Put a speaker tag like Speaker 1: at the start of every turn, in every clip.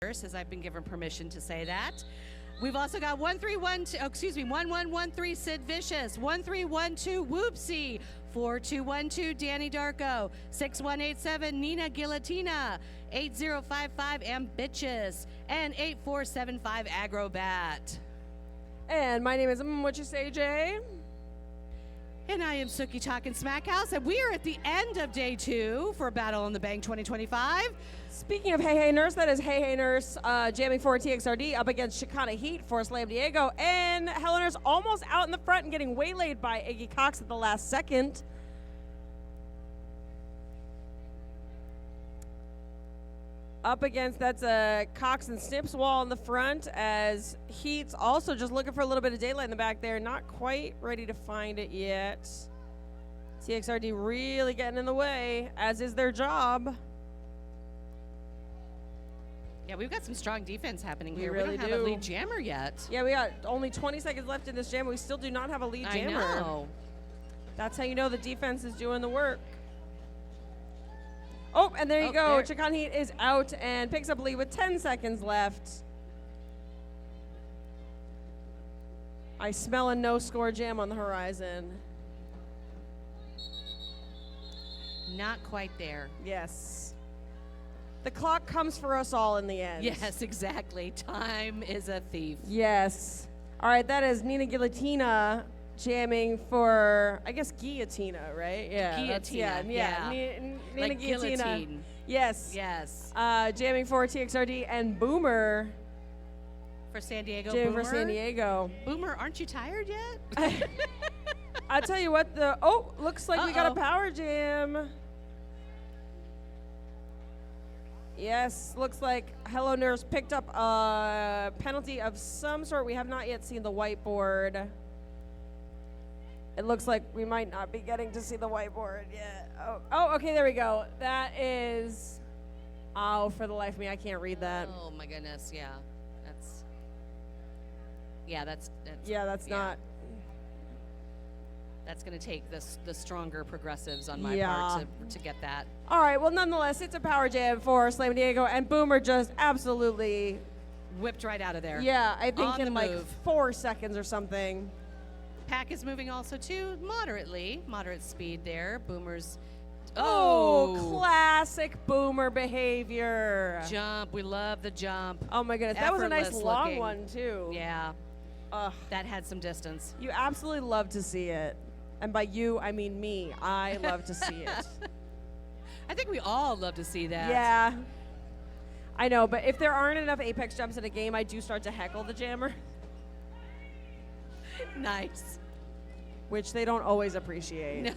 Speaker 1: as I've been given permission to say that. We've also got 1113 Sid Vicious, 1312 Whoopsie, 4212 Danny Darko, 6187 Nina Guillotina, 8055 Ambitious, and 8475 Agrobat.
Speaker 2: And my name is What You Say, Jay?
Speaker 1: And I am Sookie Talkin' Smackhouse, and we are at the end of day 2 for Battle on the Bank 2025.
Speaker 2: Speaking of Hey Hey Nurse, that is Hey Hey Nurse jamming for TXRD up against Chicana Heat for Slam Diego. And Hello Nurse almost out in the front and getting waylaid by Iggy Cox at the last second. Up against, that's a Cox and Snips wall in the front, as Heat's also just looking for a little bit of daylight in the back there. Not quite ready to find it yet. TXRD really getting in the way, as is their job.
Speaker 1: Yeah, we've got some strong defense happening here.
Speaker 2: Really
Speaker 1: we don't have a lead jammer yet.
Speaker 2: Yeah, we got only 20 seconds left in this jam. We still do not have a lead jammer.
Speaker 1: I know.
Speaker 2: That's how you know the defense is doing the work. Oh, and there you go. Chicana Heat is out and picks up lead with 10 seconds left. I smell a no-score jam on the horizon.
Speaker 1: Not quite there.
Speaker 2: Yes. The clock comes for us all in the end.
Speaker 1: Yes, exactly. Time is a thief.
Speaker 2: Yes. All right, that is Nina Guillotina jamming for, I guess, Guillotina, right? Yeah.
Speaker 1: Guillotina,
Speaker 2: yeah. Nina
Speaker 1: like
Speaker 2: Guillotina.
Speaker 1: guillotine.
Speaker 2: Yes.
Speaker 1: Yes.
Speaker 2: Jamming for TXRD and Boomer.
Speaker 1: For San Diego,
Speaker 2: Jamming
Speaker 1: Boomer.
Speaker 2: for San Diego.
Speaker 1: Boomer, aren't you tired yet?
Speaker 2: I'll tell you what, looks like we got a power jam. Yes, looks like Hello Nurse picked up a penalty of some sort. We have not yet seen the whiteboard. It looks like we might not be getting to see the whiteboard yet. Oh, okay, there we go. That is, for the life of me, I can't read that.
Speaker 1: Oh my goodness, yeah. That's
Speaker 2: not.
Speaker 1: That's going to take the stronger progressives on my part to get that.
Speaker 2: All right, well, nonetheless, it's a power jam for Slam Diego, and Boomer just absolutely
Speaker 1: whipped right out of there.
Speaker 2: Yeah, I think
Speaker 1: on
Speaker 2: in like 4 seconds or something.
Speaker 1: Pack is moving also too moderate speed there. Boomer's
Speaker 2: classic Boomer behavior.
Speaker 1: Jump, we love the jump.
Speaker 2: Oh my goodness, that was a nice long one too.
Speaker 1: Yeah. That had some distance.
Speaker 2: You absolutely love to see it. And by you, I mean me. I love to see it.
Speaker 1: I think we all love to see that.
Speaker 2: Yeah. I know, but if there aren't enough Apex jumps in a game, I do start to heckle the jammer.
Speaker 1: Nice.
Speaker 2: Which they don't always appreciate.
Speaker 1: No.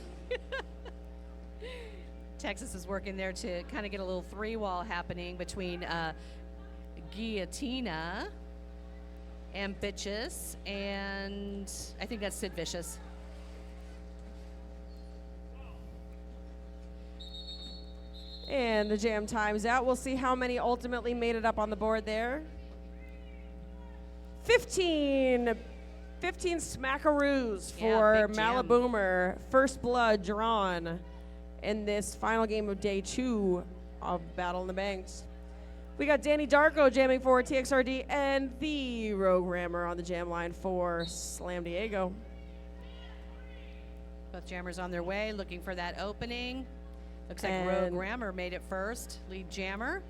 Speaker 1: Texas is working there to kind of get a little three-wall happening between Guillotina, Ambitious, and I think that's Sid Vicious.
Speaker 2: And the jam time's out. We'll see how many ultimately made it up on the board there. 15 smackaroos for Malaboomer. First blood drawn in this final game of day 2 of Battle in the Banks. We got Danny Darko jamming for TXRD and the Rogue Rammer on the jam line for Slam Diego.
Speaker 1: Both jammers on their way, looking for that opening. Looks like Rogue Rammer made it first, lead jammer.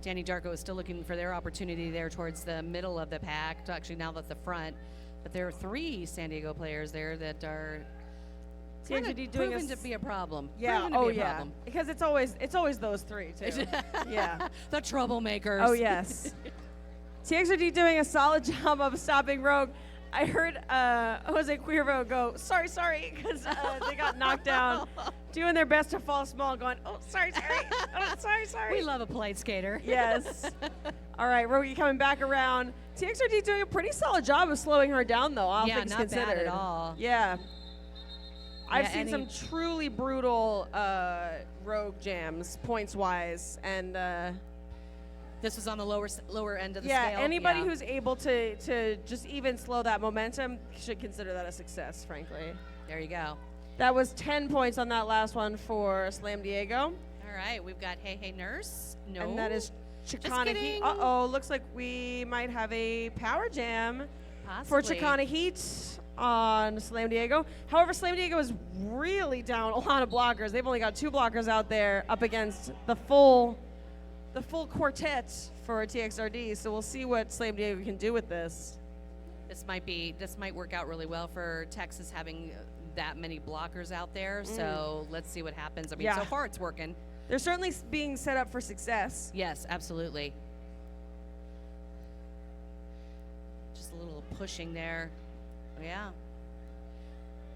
Speaker 1: Danny Darko is still looking for their opportunity there towards the middle of the pack. Actually, now that's the front. But there are 3 San Diego players there that are proven to be a problem.
Speaker 2: Yeah, problem. Because it's always those 3 too. Yeah.
Speaker 1: The troublemakers.
Speaker 2: Oh yes. TXRD doing a solid job of stopping Rogue. I heard Jose Cuervo go, sorry, because they got knocked down, doing their best to fall small, going, sorry.
Speaker 1: We love a polite skater.
Speaker 2: Yes. All right, Rogie coming back around. TXRD doing a pretty solid job of slowing her down, though, all things considered.
Speaker 1: Bad at all.
Speaker 2: Yeah. I've seen some truly brutal Rogue jams, points-wise, and
Speaker 1: This was on the lower end of the
Speaker 2: scale.
Speaker 1: scale.
Speaker 2: Anybody who's able to just even slow that momentum should consider that a success, frankly.
Speaker 1: There you go.
Speaker 2: That was 10 points on that last one for Slam Diego.
Speaker 1: All right, we've got Hey Hey Nurse. No.
Speaker 2: And that is Chicana Heat. Looks like we might have a power jam for Chicana Heat on Slam Diego. However, Slam Diego is really down a lot of blockers. They've only got 2 blockers out there up against the full quartet for TXRD. So we'll see what Slam Diego can do with this.
Speaker 1: This might work out really well for Texas having that many blockers out there. So let's see what happens. I mean, so far it's working.
Speaker 2: They're certainly being set up for success.
Speaker 1: Yes, absolutely. Just a little pushing there. Oh, yeah.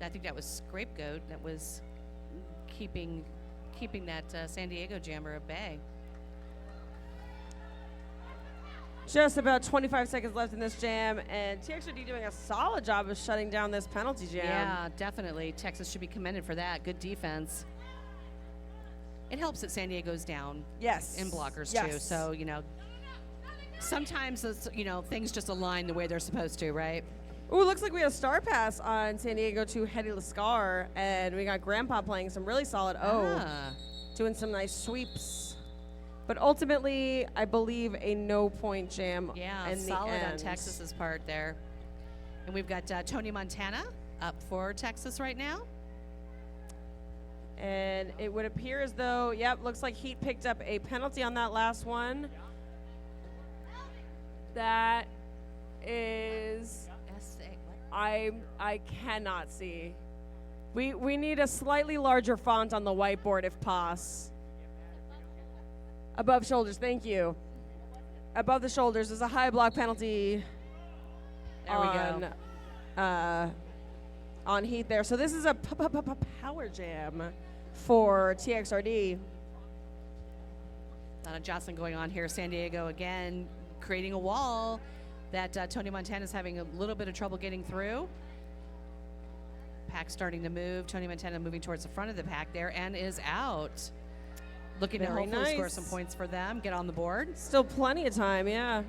Speaker 1: I think that was Scapegoat that was keeping that San Diego jammer at bay.
Speaker 2: Just about 25 seconds left in this jam, and TXRD doing a solid job of shutting down this penalty jam.
Speaker 1: Yeah, definitely. Texas should be commended for that. Good defense. It helps that San Diego's down.
Speaker 2: Yes.
Speaker 1: In blockers too. So, sometimes things just align the way they're supposed to, right?
Speaker 2: Ooh, looks like we had a star pass on San Diego to Hedy Lascar, and we got Grandpa playing some really solid doing some nice sweeps. But ultimately, I believe a no-point jam.
Speaker 1: Yeah,
Speaker 2: in
Speaker 1: solid
Speaker 2: the end.
Speaker 1: on Texas's part there. And we've got Tony Montana up for Texas right now.
Speaker 2: And it would appear as though, looks like Heat picked up a penalty on that last one. That is, I cannot see. We need a slightly larger font on the whiteboard if possible. Above shoulders, thank you. Above the shoulders, there's a high block penalty.
Speaker 1: There we go.
Speaker 2: On Heat there. So this is a power jam for TXRD.
Speaker 1: A lot of jostling going on here. San Diego again creating a wall that Tony Montana is having a little bit of trouble getting through. Pack starting to move. Tony Montana moving towards the front of the pack there and is out. Looking to hopefully score some points for them, get on the board.
Speaker 2: Still plenty of time, yeah.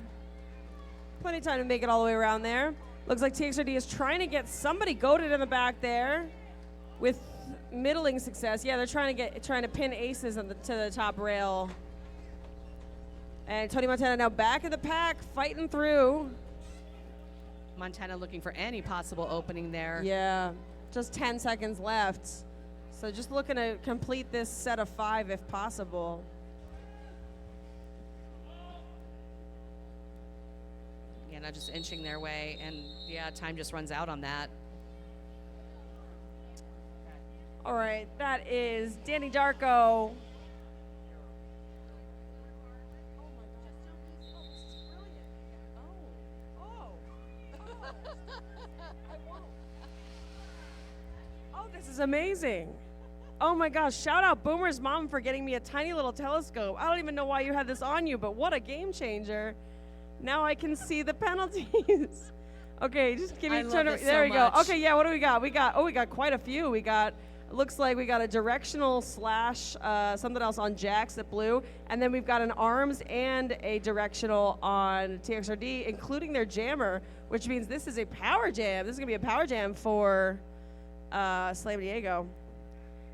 Speaker 2: Plenty of time to make it all the way around there. Looks like TXRD is trying to get somebody goated in the back there with middling success. Yeah, they're trying to pin aces to the top rail. And Tony Montana now back in the pack, fighting through.
Speaker 1: Montana looking for any possible opening there.
Speaker 2: Yeah, just 10 seconds left. So just looking to complete this set of 5 if possible.
Speaker 1: Yeah, not just inching their way, and time just runs out on that.
Speaker 2: All right, that is Danny Darko. This is amazing. Oh my gosh, shout out Boomer's mom for getting me a tiny little telescope. I don't even know why you had this on you, but what a game changer. Now I can see the penalties. Okay, just give me there we go. Okay, yeah, what do we got? We got quite a few. Looks like we got a directional slash something else on Jax at blue, and then we've got an arms and a directional on TXRD, including their jammer, which means this is a power jam. This is gonna be a power jam for Slam Diego.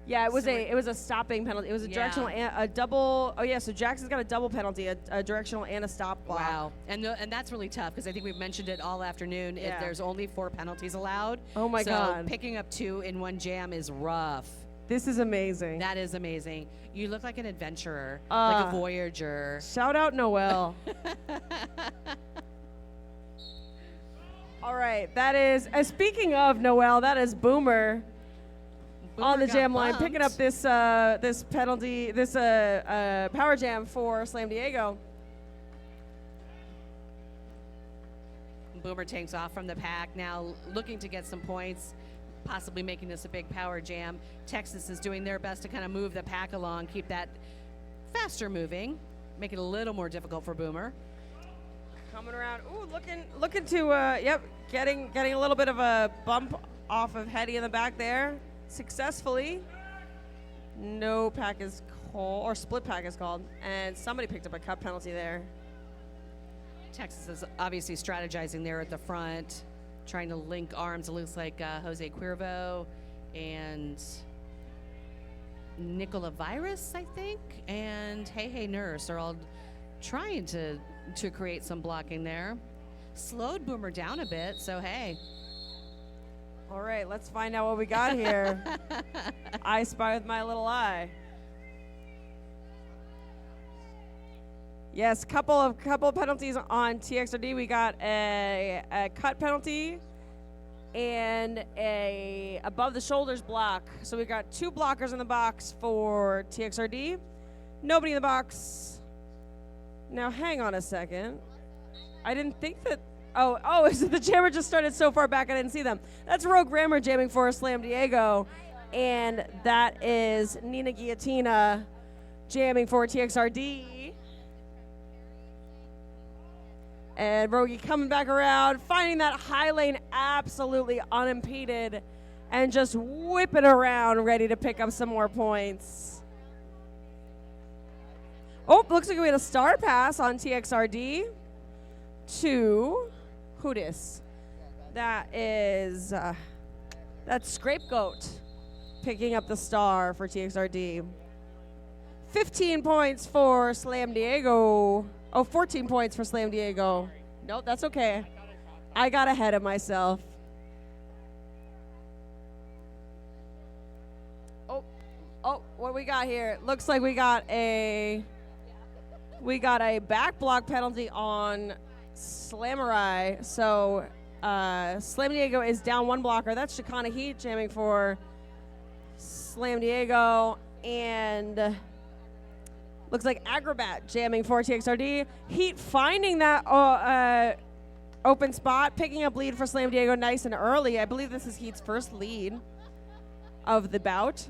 Speaker 2: Yeah, it was a stopping penalty. It was a directional and a double. Oh yeah, so Jax has got a double penalty, a directional and a stop block.
Speaker 1: Wow, and that's really tough because I think we've mentioned it all afternoon.
Speaker 2: Yeah.
Speaker 1: There's only 4 penalties allowed.
Speaker 2: Oh my God.
Speaker 1: So picking up 2 in one jam is rough.
Speaker 2: This is amazing.
Speaker 1: That is amazing. You look like an adventurer, like a voyager.
Speaker 2: Shout out Noel. All right, that is. Speaking of Noel, that is Boomer on the jam line, picking up this penalty, this power jam for Slam Diego.
Speaker 1: Boomer takes off from the pack now, looking to get some points, possibly making this a big power jam. Texas is doing their best to kind of move the pack along, keep that faster moving, make it a little more difficult for Boomer.
Speaker 2: Coming around, ooh, looking to, getting a little bit of a bump off of Hedy in the back there. Successfully. No pack is called, or split pack is called, and somebody picked up a cut penalty there.
Speaker 1: Texas is obviously strategizing there at the front, trying to link arms. It looks like Jose Cuervo and Nicola Virus, I think, and Hey Nurse are all trying to create some blocking there. Slowed Boomer down a bit, so hey.
Speaker 2: All right, let's find out what we got here. I spy with my little eye. Yes, couple penalties on TXRD. We got a cut penalty and a above the shoulders block. So we got 2 blockers in the box for TXRD. Nobody in the box. Now hang on a second. I didn't think that. Oh, so the jammer just started so far back I didn't see them. That's Rogue Rammer jamming for Slam Diego, and that is Nina Guillotina jamming for TXRD. And Rogie coming back around, finding that high lane absolutely unimpeded, and just whipping around, ready to pick up some more points. Oh, looks like we had a star pass on TXRD to who dis? That is that's Scapegoat picking up the star for TXRD. 15 points for Slam Diego. Oh, 14 points for Slam Diego. Nope, that's okay. I got ahead of myself. Oh, what we got here? Looks like we got a back block penalty on Slamurai. So Slam Diego is down 1 blocker. That's Chicana Heat jamming for Slam Diego, and looks like Agrobat jamming for TXRD. Heat finding that open spot, picking up lead for Slam Diego nice and early. I believe this is Heat's first lead of the bout.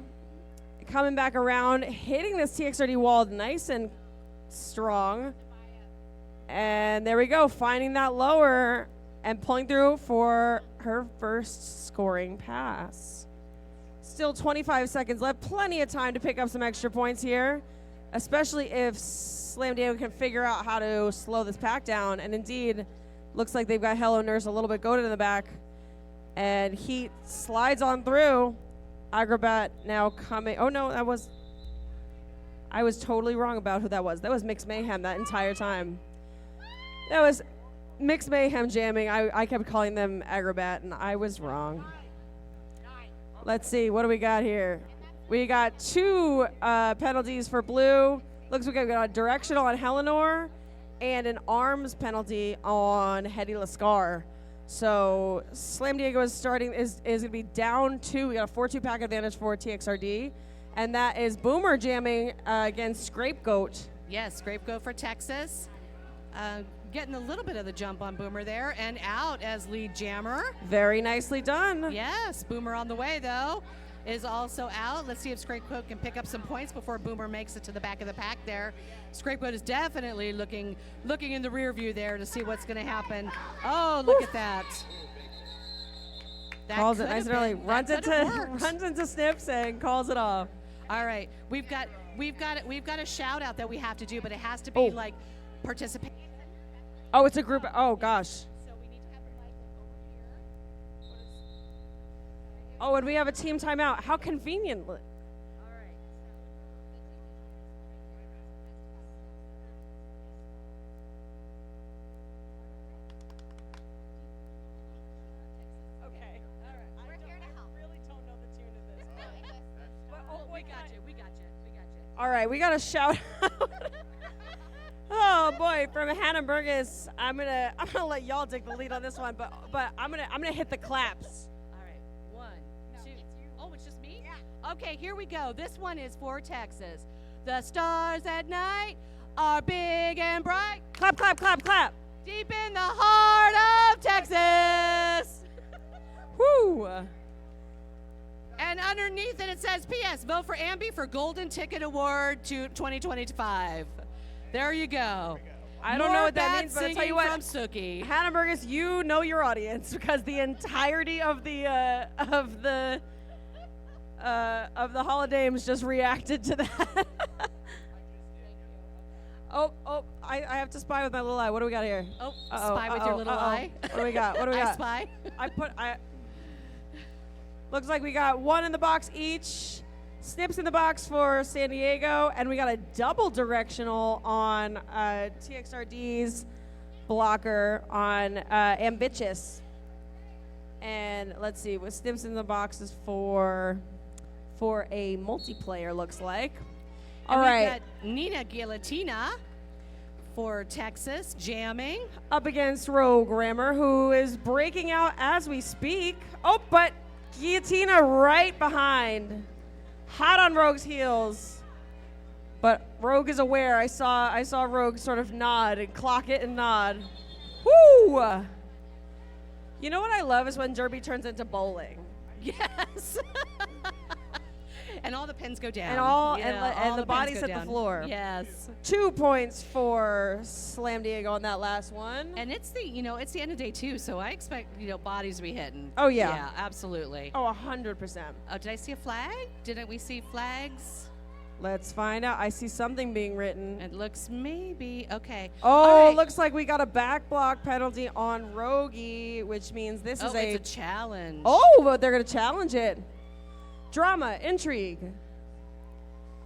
Speaker 2: Coming back around, hitting this TXRD wall nice and strong. And there we go, finding that lower and pulling through for her first scoring pass. Still 25 seconds left, plenty of time to pick up some extra points here, especially if Slam Diego can figure out how to slow this pack down. And indeed, looks like they've got Hello Nurse a little bit goaded in the back. And Heat slides on through. Agrobat now coming. Oh no, I was totally wrong about who that was. That was Mixed Mayhem that entire time. That was Mixed Mayhem jamming. I kept calling them Agrobat, and I was wrong. Let's see, what do we got here? We got 2 penalties for blue. Looks like we got a directional on Helenor and an arms penalty on Hedy Lascar. So Slam Diego is going to be down 2. We got a 4-2 pack advantage for TXRD. And that is Boomer jamming against Scapegoat.
Speaker 1: Yes, Scapegoat for Texas. Getting a little bit of the jump on Boomer there, and out as lead jammer.
Speaker 2: Very nicely done.
Speaker 1: Yes, Boomer on the way, though, is also out. Let's see if Scapegoat can pick up some points before Boomer makes it to the back of the pack there. Scapegoat is definitely looking in the rear view there to see what's going to happen. Oh, look at that. That
Speaker 2: calls it nice and early. Runs into Snips and calls it off.
Speaker 1: All right, we've got a shout out that we have to do, but it has to be like participation.
Speaker 2: Oh, it's a group. Oh gosh.
Speaker 1: So we need to have the mic over here.
Speaker 2: Oh, and we have a team timeout. How convenient.
Speaker 1: All right.
Speaker 2: Okay. All right.
Speaker 1: We're here to help.
Speaker 2: I really don't know the tune of this.
Speaker 1: We got you.
Speaker 2: All right, we got a shout out. Oh boy, from Hannah Burgess. I'm gonna let y'all take the lead on this one, but I'm gonna hit the claps.
Speaker 1: All right, 1, 2. Oh, it's just me? Yeah. Okay, here we go. This one is for Texas. The stars at night are big and bright.
Speaker 2: Clap, clap, clap, clap.
Speaker 1: Deep in the heart of Texas.
Speaker 2: Woo.
Speaker 1: And underneath it says, P.S. Vote for Ambi for Golden Ticket Award to 2025. There you go.
Speaker 2: I don't know what that means, but I'll tell you what.
Speaker 1: From Suki.
Speaker 2: Hannah Burgess, you know your audience because the entirety of the Holodames just reacted to that. Oh, I have to spy with my little eye. What do we got here?
Speaker 1: Oh, spy with your little eye.
Speaker 2: What do we got? What do we got?
Speaker 1: I spy.
Speaker 2: Looks like we got one in the box each. Snips in the box for San Diego, and we got a double directional on TXRD's blocker on Ambitious. And let's see, with Snips in the box is for a multiplayer, looks like. All right.
Speaker 1: We've got Nina Guillotina for Texas, jamming.
Speaker 2: Up against Rogue Grammar, who is breaking out as we speak. Oh, but Guillotina right behind. Hot on Rogue's heels. But Rogue is aware. I saw Rogue sort of nod and clock it and nod. Woo! You know what I love is when Derby turns into bowling.
Speaker 1: Yes. And all the pins go down.
Speaker 2: And all the bodies hit the floor.
Speaker 1: Yes.
Speaker 2: 2 points for Slam Diego on that last one.
Speaker 1: And it's the end of day 2, so I expect, bodies to be hitting.
Speaker 2: Oh, yeah.
Speaker 1: Yeah, absolutely.
Speaker 2: Oh, 100%.
Speaker 1: Oh, did I see a flag? Didn't we see flags?
Speaker 2: Let's find out. I see something being written.
Speaker 1: It looks maybe, okay.
Speaker 2: Oh,
Speaker 1: All right.
Speaker 2: Looks like we got a back block penalty on Rogie, which means this is
Speaker 1: it's a challenge.
Speaker 2: Oh, but they're going to challenge it. Drama, intrigue.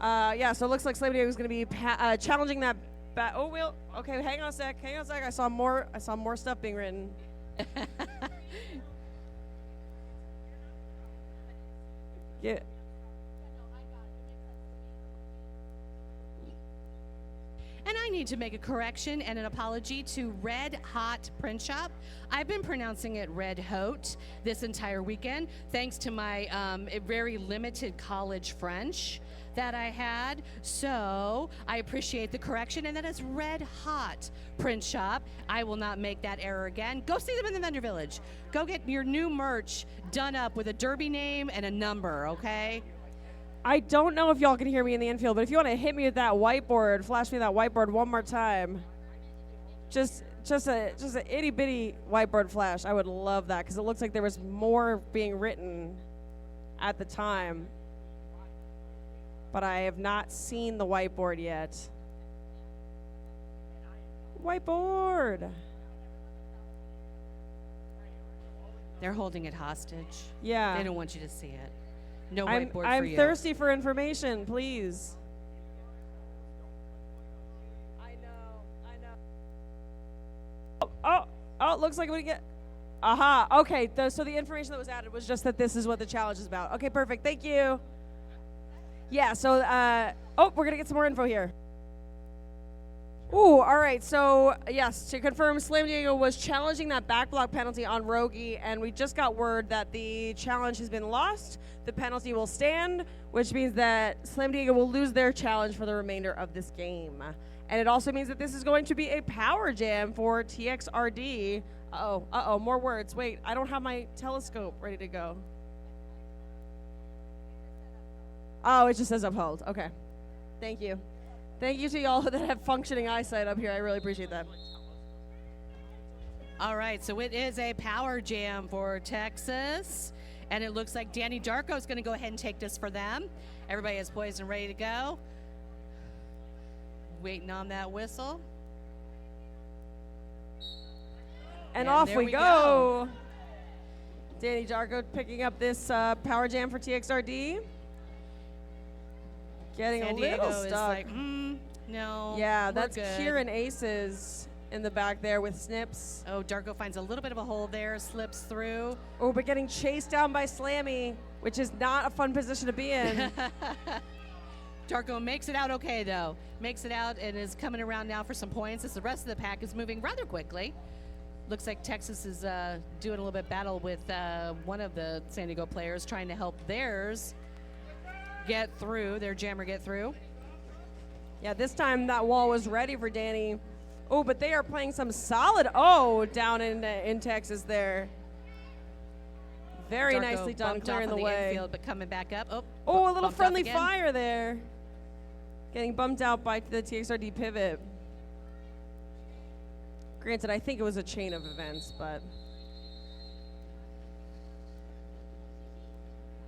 Speaker 2: So it looks like Slam Diego is going to be challenging that. Okay, hang on a sec. I saw more stuff being written. Yeah.
Speaker 1: And I need to make a correction and an apology to Red Hot Print Shop. I've been pronouncing it Red Hot this entire weekend, thanks to my very limited college French that I had. So I appreciate the correction, and that is Red Hot Print Shop. I will not make that error again. Go see them in the Vendor Village. Go get your new merch done up with a Derby name and a number, okay?
Speaker 2: I don't know if y'all can hear me in the infield, but if you want to hit me with that whiteboard, flash me that whiteboard one more time. Just an itty bitty whiteboard flash. I would love that because it looks like there was more being written at the time. But I have not seen the whiteboard yet. Whiteboard.
Speaker 1: They're holding it hostage.
Speaker 2: Yeah.
Speaker 1: They don't want you to see it. No whiteboard for you.
Speaker 2: I'm thirsty for information, please. I know. Oh, it looks like we get. Aha. Okay. So the information that was added was just that this is what the challenge is about. Okay, perfect. Thank you. Yeah, so, we're going to get some more info here. Ooh, all right. So, yes, to confirm, Slam Diego was challenging that back block penalty on Rogie, and we just got word that the challenge has been lost. The penalty will stand, which means that Slam Diego will lose their challenge for the remainder of this game. And it also means that this is going to be a power jam for TXRD. Uh-oh, more words. Wait, I don't have my telescope ready to go. Oh, it just says uphold. Okay. Thank you. Thank you to y'all that have functioning eyesight up here. I really appreciate that.
Speaker 1: All right, so it is a power jam for Texas. And it looks like Danny Darko is going to go ahead and take this for them. Everybody is poised and ready to go. Waiting on that whistle.
Speaker 2: And off we go. Danny Darko picking up this power jam for TXRD. Getting
Speaker 1: San
Speaker 2: a little
Speaker 1: Diego
Speaker 2: stuck.
Speaker 1: Is like, no.
Speaker 2: Yeah, that's
Speaker 1: good.
Speaker 2: Kieran Aces in the back there with Snips.
Speaker 1: Oh, Darko finds a little bit of a hole there, slips through.
Speaker 2: Oh, but getting chased down by Slammy, which is not a fun position to be in.
Speaker 1: Darko makes it out okay, though. Makes it out and is coming around now for some points as the rest of the pack is moving rather quickly. Looks like Texas is doing a little bit battle with one of the San Diego players trying to help theirs get through, their jammer get through.
Speaker 2: Yeah, this time that wall was ready for Danny. Oh, but they are playing some solid down in Texas there. Very
Speaker 1: Darko
Speaker 2: nicely done,
Speaker 1: bumped
Speaker 2: clearing
Speaker 1: off
Speaker 2: the
Speaker 1: on
Speaker 2: way.
Speaker 1: Infield, but coming back up.
Speaker 2: Oh, a little
Speaker 1: bumped
Speaker 2: friendly
Speaker 1: off again.
Speaker 2: fire there. Getting bumped out by the TXRD pivot. Granted, I think it was a chain of events, but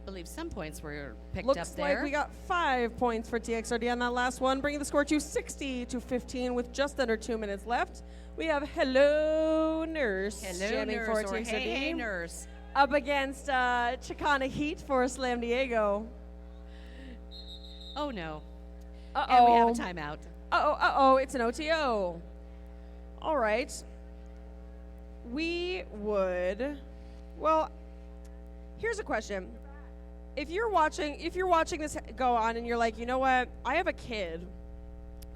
Speaker 1: I believe some points were picked
Speaker 2: looks
Speaker 1: up there.
Speaker 2: like we got 5 points for TXRD on that last one, bringing the score to 60-15 with just under 2 minutes left. We have Hello Nurse
Speaker 1: Hello,
Speaker 2: jamming
Speaker 1: Nurse,
Speaker 2: for
Speaker 1: or
Speaker 2: TXRD.
Speaker 1: Hey Nurse.
Speaker 2: up against Chicana Heat for Slam Diego.
Speaker 1: Oh, no.
Speaker 2: Uh-oh.
Speaker 1: And we have a timeout.
Speaker 2: Uh-oh, it's an OTO. All right. Well, here's a question. If you're watching this go on and you're like, you know what? I have a kid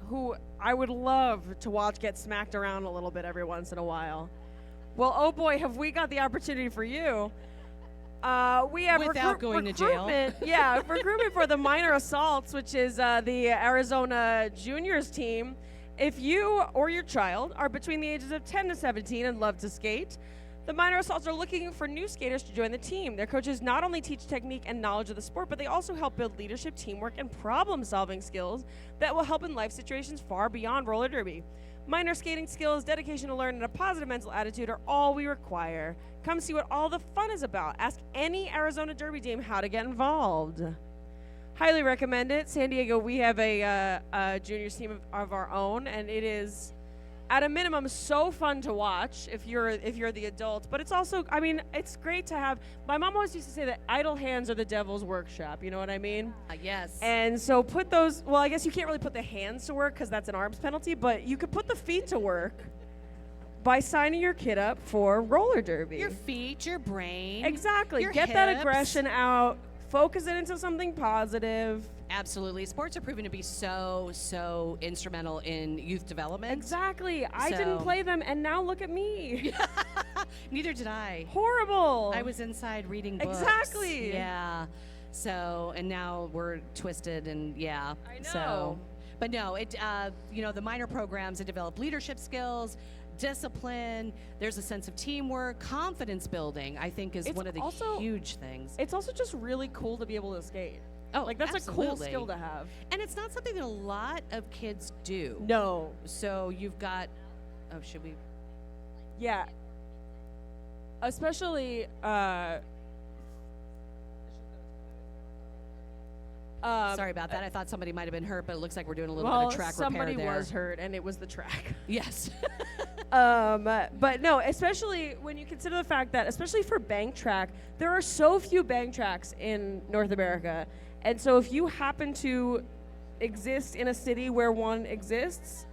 Speaker 2: who I would love to watch get smacked around a little bit every once in a while. Well, oh boy, have we got the opportunity for you. We have
Speaker 1: Without going to jail.
Speaker 2: Yeah, recruitment for the minor assaults, which is the Arizona juniors team. If you or your child are between the ages of 10 to 17 and love to skate, the minor assaults are looking for new skaters to join the team. Their coaches not only teach technique and knowledge of the sport, but they also help build leadership, teamwork, and problem-solving skills that will help in life situations far beyond roller derby. Minor skating skills, dedication to learn, and a positive mental attitude are all we require. Come see what all the fun is about. Ask any Arizona Derby team how to get involved. Highly recommend it. San Diego, we have a juniors team of our own, and it is, at a minimum, so fun to watch if you're the adult. But it's also, I mean, it's great to have. My mom always used to say that idle hands are the devil's workshop. You know what I mean?
Speaker 1: Yes.
Speaker 2: And so put those. Well, I guess you can't really put the hands to work because that's an arms penalty. But you could put the feet to work by signing your kid up for roller derby.
Speaker 1: Your feet, your brain.
Speaker 2: Exactly.
Speaker 1: Your
Speaker 2: Get that
Speaker 1: hips.
Speaker 2: aggression out. Focus it into something positive.
Speaker 1: Absolutely. Sports are proven to be so instrumental in youth development.
Speaker 2: Exactly. I didn't play them, and now look at me.
Speaker 1: Neither did I.
Speaker 2: Horrible.
Speaker 1: I was inside reading books.
Speaker 2: Exactly.
Speaker 1: Yeah. So, and now we're twisted, and yeah.
Speaker 2: I know.
Speaker 1: So, but no, the minor programs that develop leadership skills, discipline, there's a sense of teamwork, confidence building, I think is one of the huge things.
Speaker 2: It's also just really cool to be able to skate.
Speaker 1: Oh,
Speaker 2: like that's
Speaker 1: absolutely.
Speaker 2: a cool skill to have.
Speaker 1: And it's not something that a lot of kids do.
Speaker 2: No.
Speaker 1: So you've got, should we?
Speaker 2: Yeah. Especially,
Speaker 1: sorry about that. I thought somebody might have been hurt, but it looks like we're doing a little bit of track repair there.
Speaker 2: Somebody was hurt, and it was the track.
Speaker 1: Yes.
Speaker 2: But no, especially when you consider the fact that, especially for bank track, there are so few bank tracks in North America. And so if you happen to exist in a city where one exists,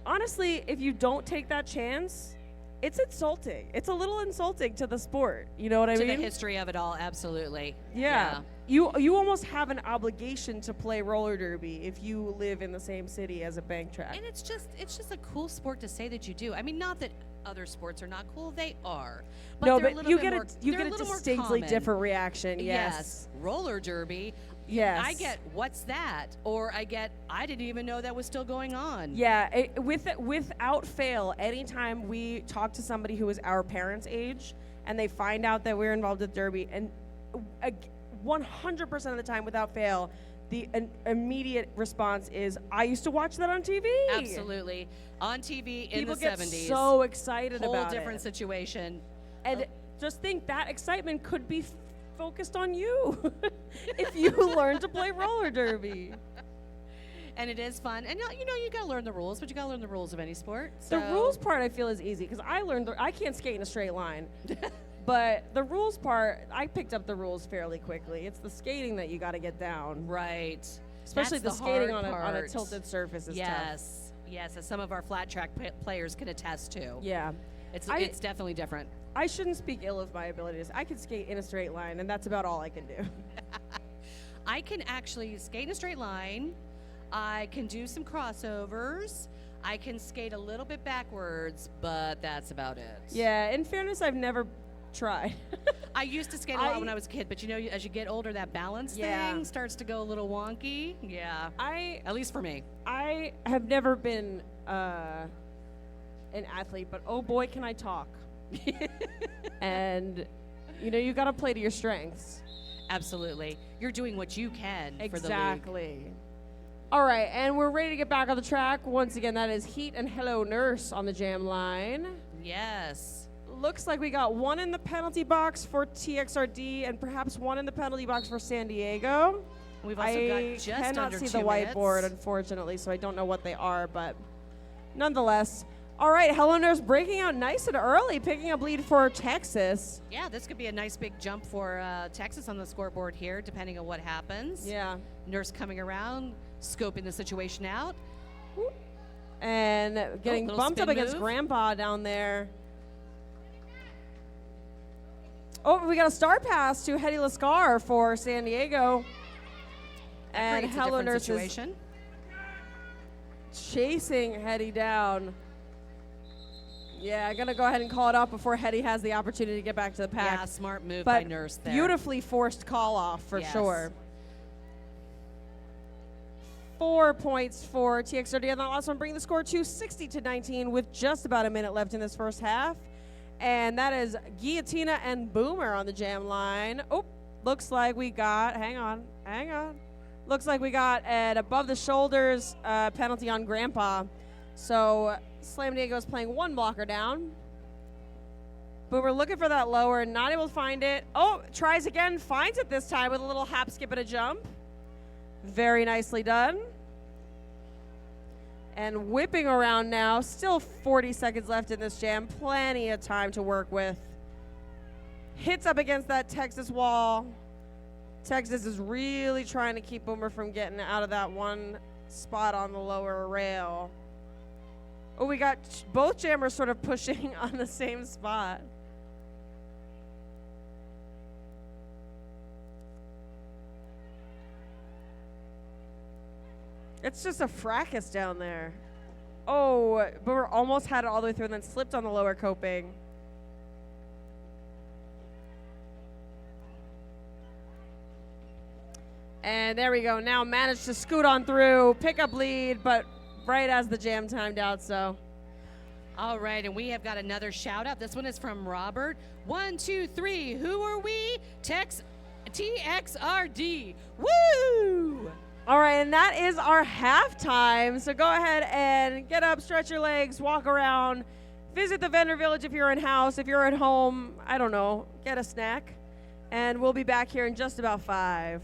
Speaker 2: honestly, if you don't take that chance, it's insulting. It's a little insulting to the sport. You know what I mean?
Speaker 1: To the history of it all, absolutely.
Speaker 2: Yeah. You almost have an obligation to play roller derby if you live in the same city as a bank track.
Speaker 1: And it's just a cool sport to say that you do. I mean, not that other sports are not cool; they are. But
Speaker 2: no,
Speaker 1: they're
Speaker 2: but
Speaker 1: a
Speaker 2: you
Speaker 1: bit
Speaker 2: get
Speaker 1: more,
Speaker 2: a distinctly different reaction. Yes.
Speaker 1: Roller derby.
Speaker 2: Yes.
Speaker 1: I get what's that, or I get I didn't even know that was still going on.
Speaker 2: Yeah. Without fail, anytime we talk to somebody who is our parents' age and they find out that we're involved with derby, and 100% of the time, without fail, the immediate response is, "I used to watch that on TV."
Speaker 1: Absolutely, on TV in
Speaker 2: People
Speaker 1: the
Speaker 2: get
Speaker 1: 70s.
Speaker 2: so excited
Speaker 1: Whole
Speaker 2: about
Speaker 1: different
Speaker 2: it.
Speaker 1: situation.
Speaker 2: And just think that excitement could be focused on you if you learn to play roller derby.
Speaker 1: And it is fun. And you gotta learn the rules, but you gotta learn the rules of any sport. So.
Speaker 2: The rules part I feel is easy because I can't skate in a straight line. But the rules part, I picked up the rules fairly quickly. It's the skating that you got to get down.
Speaker 1: Right.
Speaker 2: Especially
Speaker 1: That's
Speaker 2: the skating on
Speaker 1: hard
Speaker 2: a
Speaker 1: part.
Speaker 2: tilted surface is tough.
Speaker 1: Yes, as some of our flat track players can attest to.
Speaker 2: Yeah.
Speaker 1: It's definitely different.
Speaker 2: I shouldn't speak ill of my abilities. I can skate in a straight line, and that's about all I can do.
Speaker 1: I can actually skate in a straight line. I can do some crossovers. I can skate a little bit backwards, but that's about it.
Speaker 2: Yeah, in fairness, I've never tried.
Speaker 1: I used to skate a lot when I was a kid, but as you get older, that balance thing starts to go a little wonky. Yeah. At least for me.
Speaker 2: I have never been an athlete, but oh boy, can I talk. And you got to play to your strengths.
Speaker 1: Absolutely. You're doing what you can for the league.
Speaker 2: Exactly. All right, and we're ready to get back on the track. Once again, that is Heat and Hello Nurse on the jam line.
Speaker 1: Yes.
Speaker 2: Looks like we got one in the penalty box for TXRD and perhaps one in the penalty box for San Diego.
Speaker 1: We've also got just under 2 minutes.
Speaker 2: I cannot see the whiteboard, unfortunately, so I don't know what they are, but nonetheless, All right, Hello Nurse breaking out nice and early, picking up lead for Texas.
Speaker 1: Yeah, this could be a nice big jump for Texas on the scoreboard here, depending on what happens.
Speaker 2: Yeah.
Speaker 1: Nurse coming around, scoping the situation out.
Speaker 2: And getting bumped up against
Speaker 1: move.
Speaker 2: Grandpa down there. Oh, we got a star pass to Hedy Lascar for San Diego.
Speaker 1: And
Speaker 2: Hello Nurse is chasing Hedy down. Yeah, I'm going to go ahead and call it off before Hedy has the opportunity to get back to the pack.
Speaker 1: Yeah, smart move
Speaker 2: But
Speaker 1: by Nurse there.
Speaker 2: beautifully forced call off for
Speaker 1: Yes.
Speaker 2: sure. 4 points for TXRD on that last one, bringing the score to 60-19 with just about a minute left in this first half. And that is Guillotina and Boomer on the jam line. Oh, looks like we got, hang on. Looks like we got an above the shoulders penalty on Grandpa. So Slam Diego is playing one blocker down. Boomer looking for that lower, not able to find it. Oh, tries again, finds it this time with a little hop, skip, and a jump. Very nicely done. And whipping around now, still 40 seconds left in this jam. Plenty of time to work with. Hits up against that Texas wall. Texas is really trying to keep Boomer from getting out of that one spot on the lower rail. Oh, we got both jammers sort of pushing on the same spot. It's just a fracas down there. Oh, Boomer almost had it all the way through and then slipped on the lower coping. And there we go. Now managed to scoot on through, pick up lead, but right as the jam timed out, so.
Speaker 1: All right, and we have got another shout out. This one is from Robert. 1, 2, 3. Who are we? TXRD. Woo!
Speaker 2: All right, and that is our halftime. So go ahead and get up, stretch your legs, walk around, visit the vendor village if you're in house. If you're at home, I don't know, get a snack. And we'll be back here in just about 5.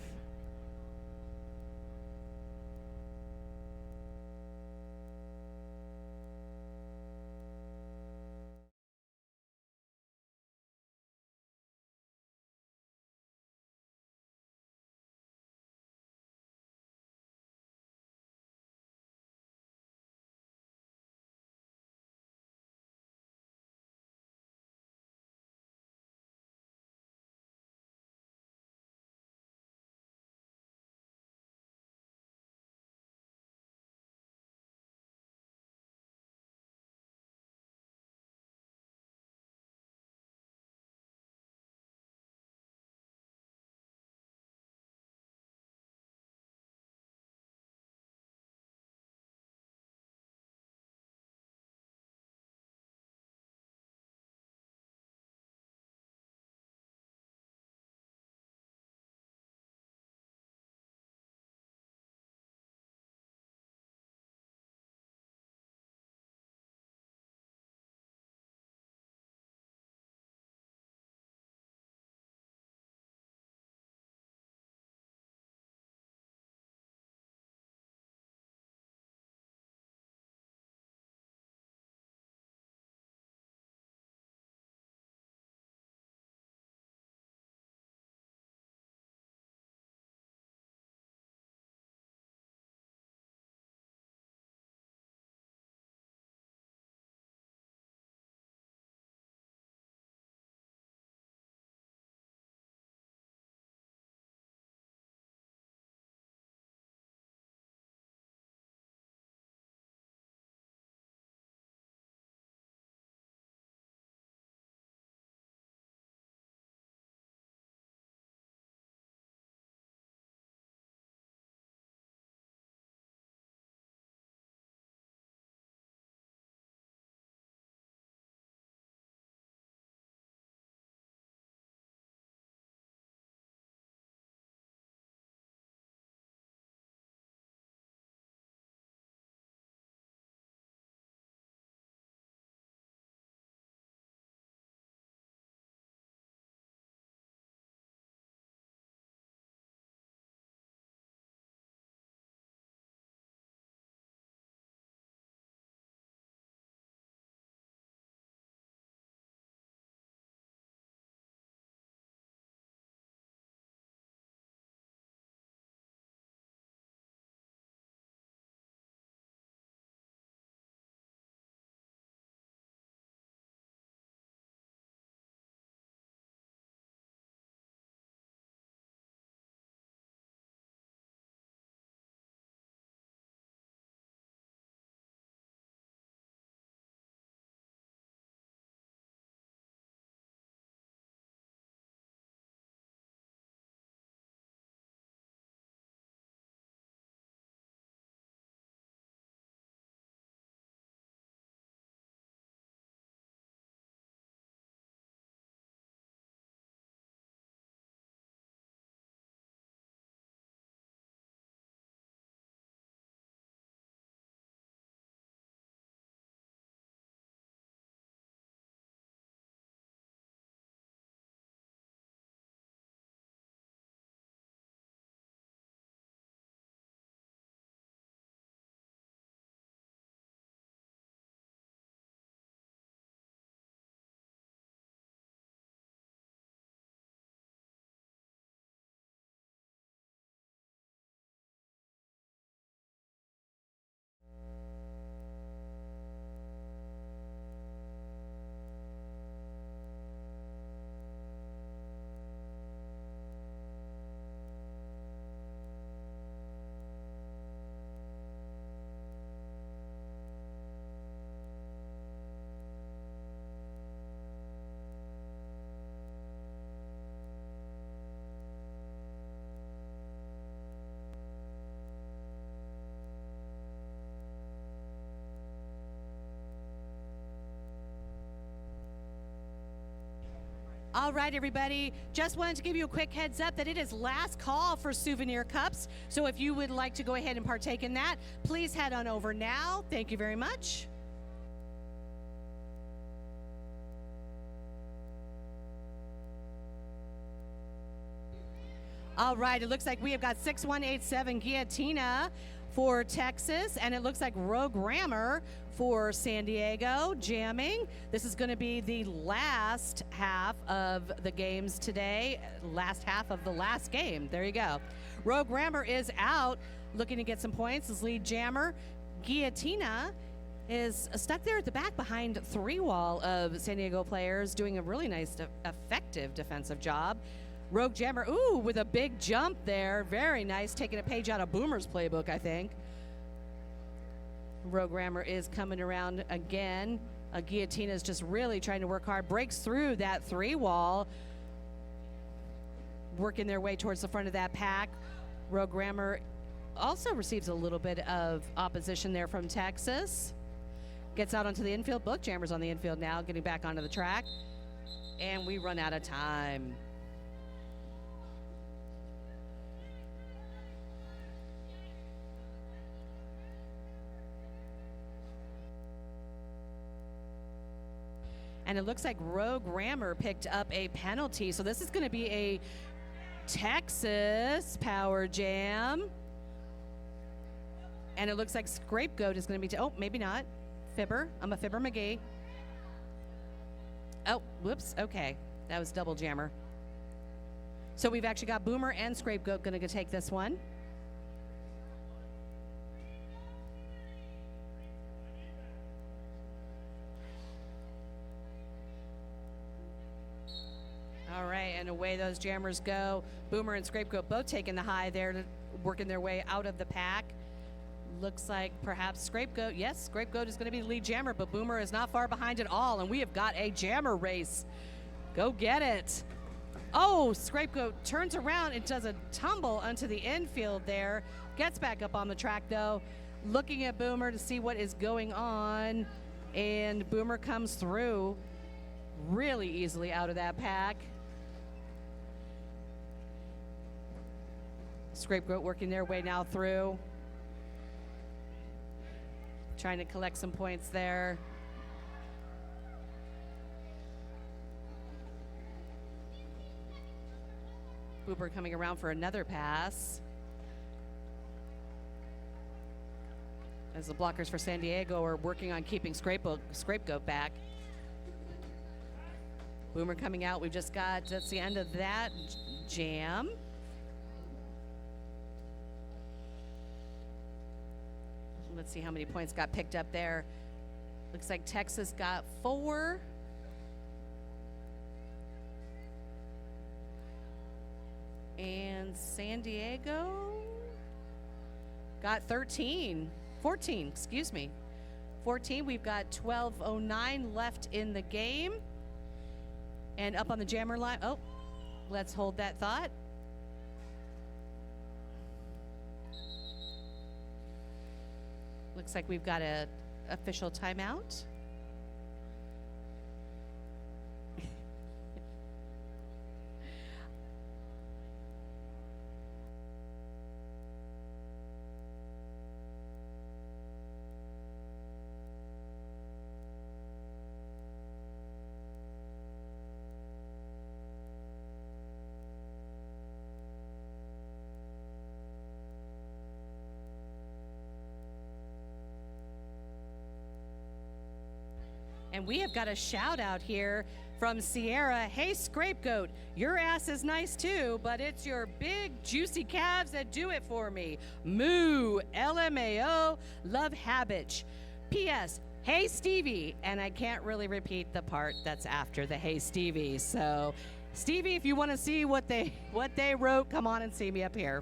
Speaker 1: All right, everybody. Just wanted to give you a quick heads up that it is last call for souvenir cups. So if you would like to go ahead and partake in that, please head on over now. Thank you very much. All right, it looks like we have got 6187 Guillotina for Texas, and it looks like Rogue Rammer for San Diego jamming. This is going to be the last half of the games today, last half of the last game. There you go. Rogue Rammer is out looking to get some points as lead jammer. Guillotina is stuck there at the back behind three wall of San Diego players doing a really nice, effective defensive job. Rogue Jammer, ooh, with a big jump there. Very nice, taking a page out of Boomer's playbook, I think. Rogue Rammer is coming around again. Guillotina is just really trying to work hard. Breaks through that three wall. Working their way towards the front of that pack. Rogue Rammer also receives a little bit of opposition there from Texas. Gets out onto the infield. Both jammers on the infield now, getting back onto the track. And we run out of time. And it looks like Rogue Rammer picked up a penalty. So this is going to be a Texas power jam. And it looks like Scapegoat is going to be, oh, maybe not. Fibber. I'm a Fibber McGee. Oh, whoops. Okay. That was double jammer. So we've actually got Boomer and Scapegoat going to take this one. All right, and away those jammers go. Boomer and Scapegoat both taking the high there, working their way out of the pack. Looks like perhaps Scapegoat, yes, Scapegoat is going to be the lead jammer, but Boomer is not far behind at all, and we have got a jammer race. Go get it. Oh, Scapegoat turns around and does a tumble onto the infield there. Gets back up on the track, though, looking at Boomer to see what is going on, and Boomer comes through really easily out of that pack. Scapegoat working their way now through. Trying to collect some points there. Boomer coming around for another pass. As the blockers for San Diego are working on keeping Scapegoat back. Boomer coming out. We've just got, that's the end of that jam. Let's see how many points got picked up there. Looks like Texas got 4. And San Diego got 14, excuse me. 14, we've got 12:09 left in the game. And up on the jammer line, oh, let's hold that thought. Looks like we've got an official timeout. And we have got a shout out here from Sierra. Hey, Scapegoat, your ass is nice too, but it's your big juicy calves that do it for me. Moo, LMAO, love Habich. P.S. Hey, Stevie. And I can't really repeat the part that's after the Hey, Stevie. So, Stevie, if you want to see what they wrote, come on and see me up here.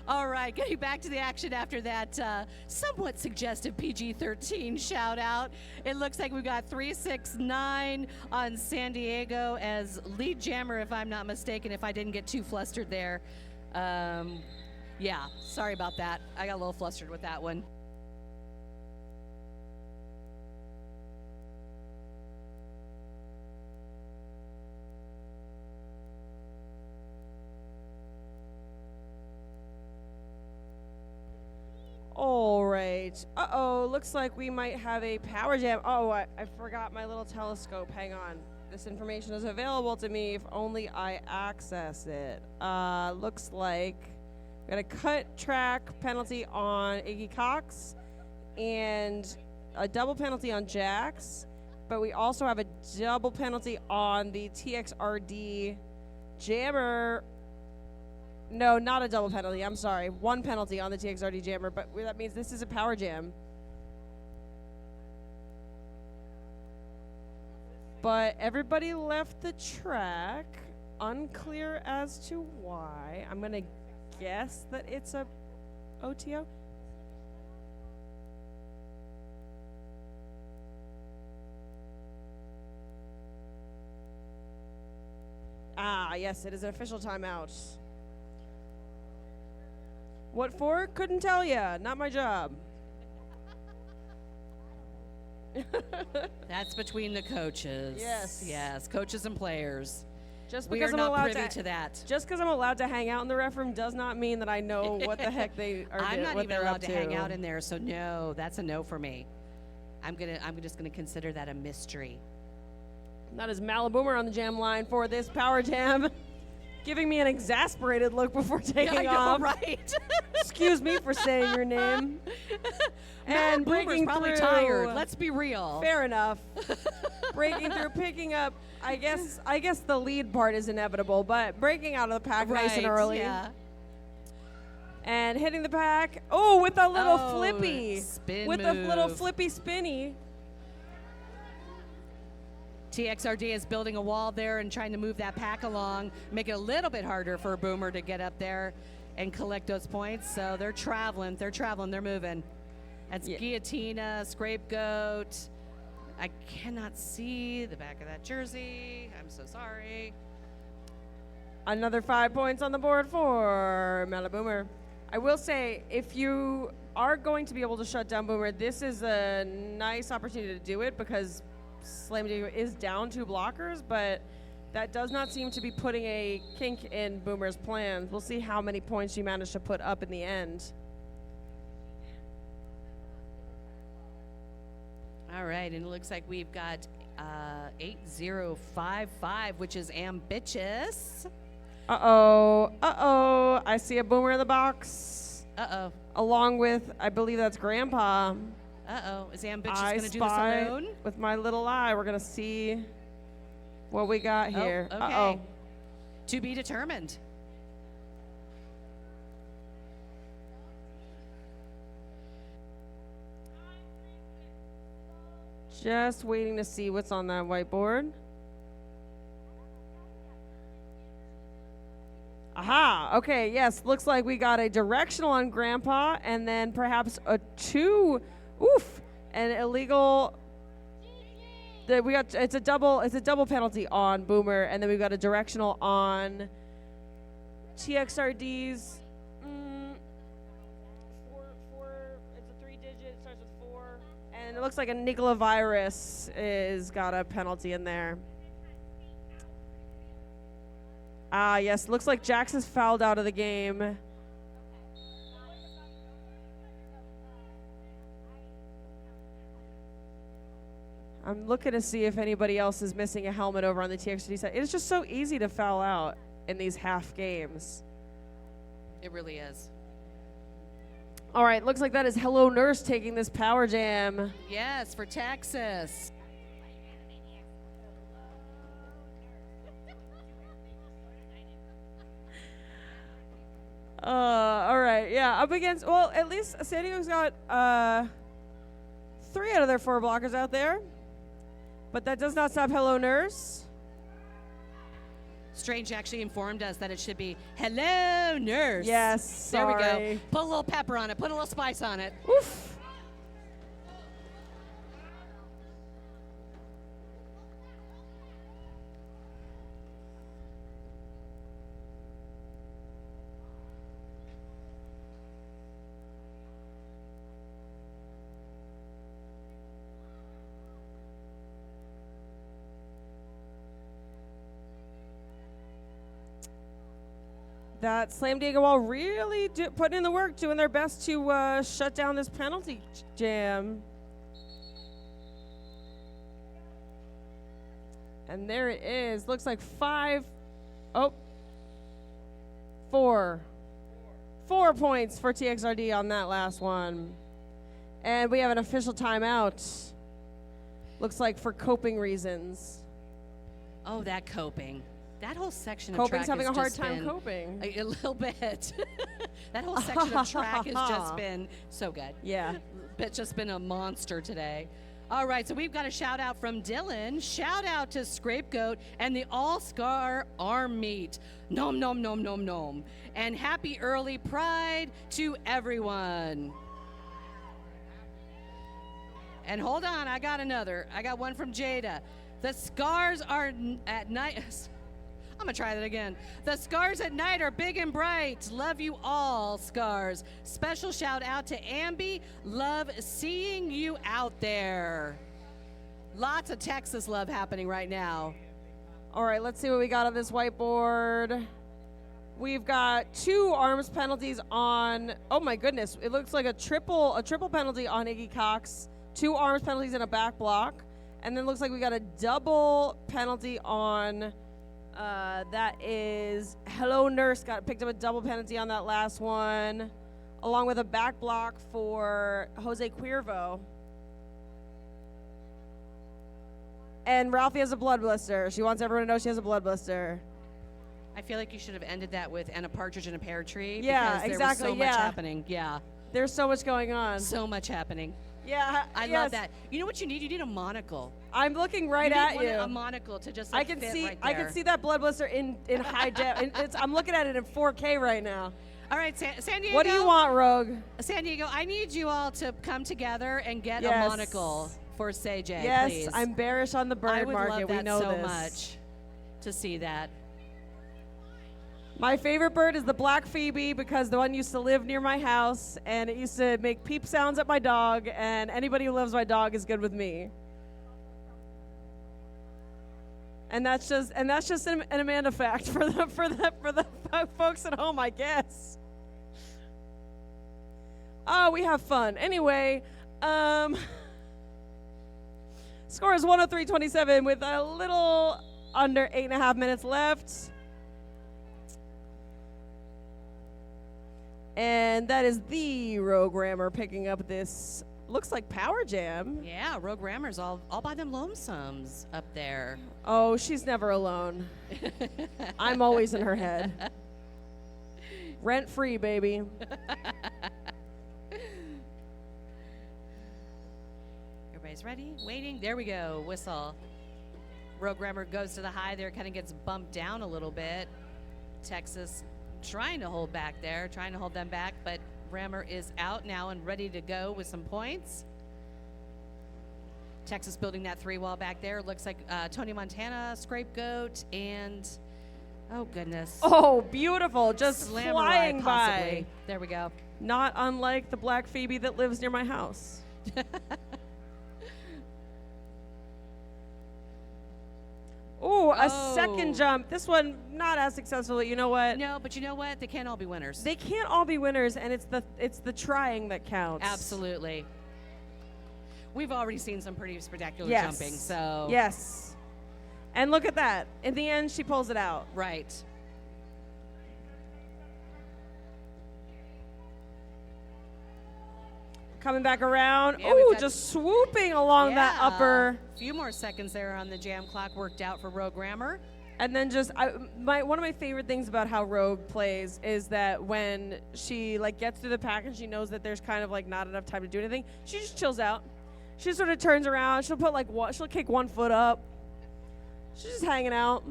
Speaker 1: All right, getting back to the action after that somewhat suggestive PG-13 shout out. It looks like we've got 369 on San Diego as lead jammer, if I'm not mistaken, if I didn't get too flustered there. Yeah, sorry about that. I got a little flustered with that one.
Speaker 2: All right. Uh-oh, looks like we might have a power jam. Oh, I forgot my little telescope. Hang on. This information is available to me if only I access it. Looks like we got a cut track penalty on Iggy Cox and a double penalty on Jax, but we also have a double penalty on the TXRD jammer. No, not a double penalty. I'm sorry. One penalty on the TXRD jammer, but that means this is a power jam. But everybody left the track. Unclear as to why. I'm going to guess that it's a OTO. Ah, yes, it is an official timeout. What for? Couldn't tell ya. Not my job.
Speaker 1: That's between the coaches.
Speaker 2: Yes.
Speaker 1: Yes, coaches and players.
Speaker 2: Just
Speaker 1: We
Speaker 2: because
Speaker 1: are
Speaker 2: I'm
Speaker 1: not
Speaker 2: allowed
Speaker 1: privy to that.
Speaker 2: Just because I'm allowed to hang out in the ref room does not mean that I know what the heck they are.
Speaker 1: I'm not
Speaker 2: what
Speaker 1: even
Speaker 2: they're
Speaker 1: allowed
Speaker 2: up
Speaker 1: to hang out in there, so no, that's a no for me. I'm just gonna consider that a mystery.
Speaker 2: That is Malaboomer on the jam line for this power jam, giving me an exasperated look before taking
Speaker 1: I know,
Speaker 2: off.
Speaker 1: right?
Speaker 2: Excuse me for saying your name. And
Speaker 1: Boomer's
Speaker 2: breaking
Speaker 1: probably
Speaker 2: through.
Speaker 1: tired. Let's be real.
Speaker 2: Fair enough. Breaking through, picking up. I guess the lead part is inevitable, but breaking out of the pack nice and
Speaker 1: Right,
Speaker 2: early.
Speaker 1: Yeah.
Speaker 2: And hitting the pack. Oh, with a little
Speaker 1: Oh,
Speaker 2: flippy.
Speaker 1: spin
Speaker 2: With a little
Speaker 1: move.
Speaker 2: flippy spinny.
Speaker 1: TXRD is building a wall there and trying to move that pack along, make it a little bit harder for Boomer to get up there and collect those points. So they're traveling, they're moving. That's Guillotina, Scapegoat. I cannot see the back of that jersey. I'm so sorry.
Speaker 2: Another 5 points on the board for Malaboomer. I will say, if you are going to be able to shut down Boomer, this is a nice opportunity to do it because Slam Diego is down 2 blockers, but that does not seem to be putting a kink in Boomer's plans. We'll see how many points you manage to put up in the end.
Speaker 1: All right, and it looks like we've got 8055, which is ambitious.
Speaker 2: Uh-oh. I see a Boomer in the box.
Speaker 1: Uh-oh.
Speaker 2: Along with, I believe that's Grandpa.
Speaker 1: Uh-oh. Is ambitious
Speaker 2: I
Speaker 1: going to do this
Speaker 2: spy
Speaker 1: alone?
Speaker 2: with my little eye. We're going to see what we got here.
Speaker 1: Oh, okay.
Speaker 2: Uh-oh.
Speaker 1: To be determined.
Speaker 2: Just waiting to see what's on that whiteboard. Aha, okay, yes, looks like we got a directional on Grandpa and then perhaps a 2, an illegal. It's a double penalty on Boomer, and then we've got a directional on TXRD's. It's a 3-digit, starts with 4, and it looks like a Nicola Virus is got a penalty in there. Ah, yes, looks like Jax is fouled out of the game. I'm looking to see if anybody else is missing a helmet over on the TXD side. It's just so easy to foul out in these half games.
Speaker 1: It really is.
Speaker 2: All right, looks like that is Hello Nurse taking this power jam.
Speaker 1: Yes, for Texas.
Speaker 2: All right, yeah, up against, well, at least San Diego's got 3 out of their 4 blockers out there. But that does not stop Hello Nurse.
Speaker 1: Strange actually informed us that it should be, hello, nurse.
Speaker 2: Yes,
Speaker 1: There we
Speaker 2: sorry.
Speaker 1: go. Put a little pepper on it. Put a little spice on it.
Speaker 2: Oof. That Slam Diego Wall really putting in the work, doing their best to shut down this penalty jam. And there it is. Looks like 4 points for TXRD on that last one. And we have an official timeout. Looks like for coping reasons.
Speaker 1: Oh, that coping. That whole section of
Speaker 2: Coping's
Speaker 1: track
Speaker 2: having
Speaker 1: has
Speaker 2: a hard
Speaker 1: just
Speaker 2: time
Speaker 1: been
Speaker 2: coping.
Speaker 1: A little bit. That whole section of track has just been so good.
Speaker 2: Yeah.
Speaker 1: It's just been a monster today. All right, so we've got a shout out from Dylan. Shout out to Scapegoat and the All-Scar Arm Meat. Nom, nom, nom, nom, nom. And happy early Pride to everyone. And hold on, I got another. I got one from Jada. The scars are at night. I'm gonna try that again. The scars at night are big and bright. Love you all, scars. Special shout out to Ambi. Love seeing you out there. Lots of Texas love happening right now.
Speaker 2: All right, let's see what we got on this whiteboard. We've got 2 arms penalties on, oh my goodness, it looks like a triple penalty on Iggy Cox, 2 arms penalties and a back block, and then looks like we got a double penalty on, that is, Hello Nurse picked up a double penalty on that last one, along with a back block for Jose Cuervo. And Ralphie has a blood blister. She wants everyone to know she has a blood blister.
Speaker 1: I feel like you should have ended that with "and a partridge in a pear tree."
Speaker 2: Yeah,
Speaker 1: because
Speaker 2: exactly.
Speaker 1: There was so much happening. Yeah.
Speaker 2: There's so much going on.
Speaker 1: So much happening.
Speaker 2: Yeah,
Speaker 1: I love that. You know what you need? You need a monocle.
Speaker 2: I'm looking right
Speaker 1: you
Speaker 2: at
Speaker 1: need
Speaker 2: you.
Speaker 1: A monocle to just like,
Speaker 2: I can
Speaker 1: fit
Speaker 2: see.
Speaker 1: right
Speaker 2: I
Speaker 1: there.
Speaker 2: can see that blood blister in high def. I'm looking at it in 4K right now.
Speaker 1: All right, San Diego.
Speaker 2: What do you want, Rogue?
Speaker 1: San Diego, I need you all to come together and get a monocle for Say J,
Speaker 2: yes,
Speaker 1: please.
Speaker 2: I'm bearish on the bird
Speaker 1: I would
Speaker 2: market.
Speaker 1: love that
Speaker 2: we know
Speaker 1: so
Speaker 2: this.
Speaker 1: much to see that.
Speaker 2: My favorite bird is the black phoebe because the one used to live near my house and it used to make peep sounds at my dog, and anybody who loves my dog is good with me. And that's just an Amanda fact for the folks at home, I guess. Oh, we have fun. Anyway, score is 103-27 with a little under 8.5 minutes left. And that is the Rogue Rammer picking up this, looks like Power Jam.
Speaker 1: Yeah, Rogue Rammer's all by them lonesomes up there.
Speaker 2: Oh, she's never alone. I'm always in her head. Rent free, baby.
Speaker 1: Everybody's ready? Waiting? There we go. Whistle. Rogue Rammer goes to the high there, kind of gets bumped down a little bit. Texas trying to hold back there, trying to hold them back, but Rammer is out now and ready to go with some points. Texas building that 3-wall back there. Looks like Tony Montana, Scapegoat, and oh goodness.
Speaker 2: Oh, beautiful. Just
Speaker 1: Slammer
Speaker 2: flying
Speaker 1: ride,
Speaker 2: by.
Speaker 1: possibly. There we go.
Speaker 2: Not unlike the black phoebe that lives near my house. Ooh, a second jump. This one not as successful. You know what?
Speaker 1: No, but you know what? They can't all be winners.
Speaker 2: They can't all be winners, and it's the trying that counts.
Speaker 1: Absolutely. We've already seen some pretty spectacular
Speaker 2: Yes.
Speaker 1: jumping, so.
Speaker 2: Yes. And look at that. In the end, she pulls it out.
Speaker 1: Right.
Speaker 2: Coming back around.
Speaker 1: Yeah, we've
Speaker 2: Ooh,
Speaker 1: got-
Speaker 2: just swooping along that upper.
Speaker 1: A few more seconds there on the jam clock worked out for Rogue Rammer.
Speaker 2: And then just one of my favorite things about how Rogue plays is that when she like gets through the pack and she knows that there's kind of like not enough time to do anything, she just chills out. She just sort of turns around. She'll put she'll kick one foot up. She's just hanging out.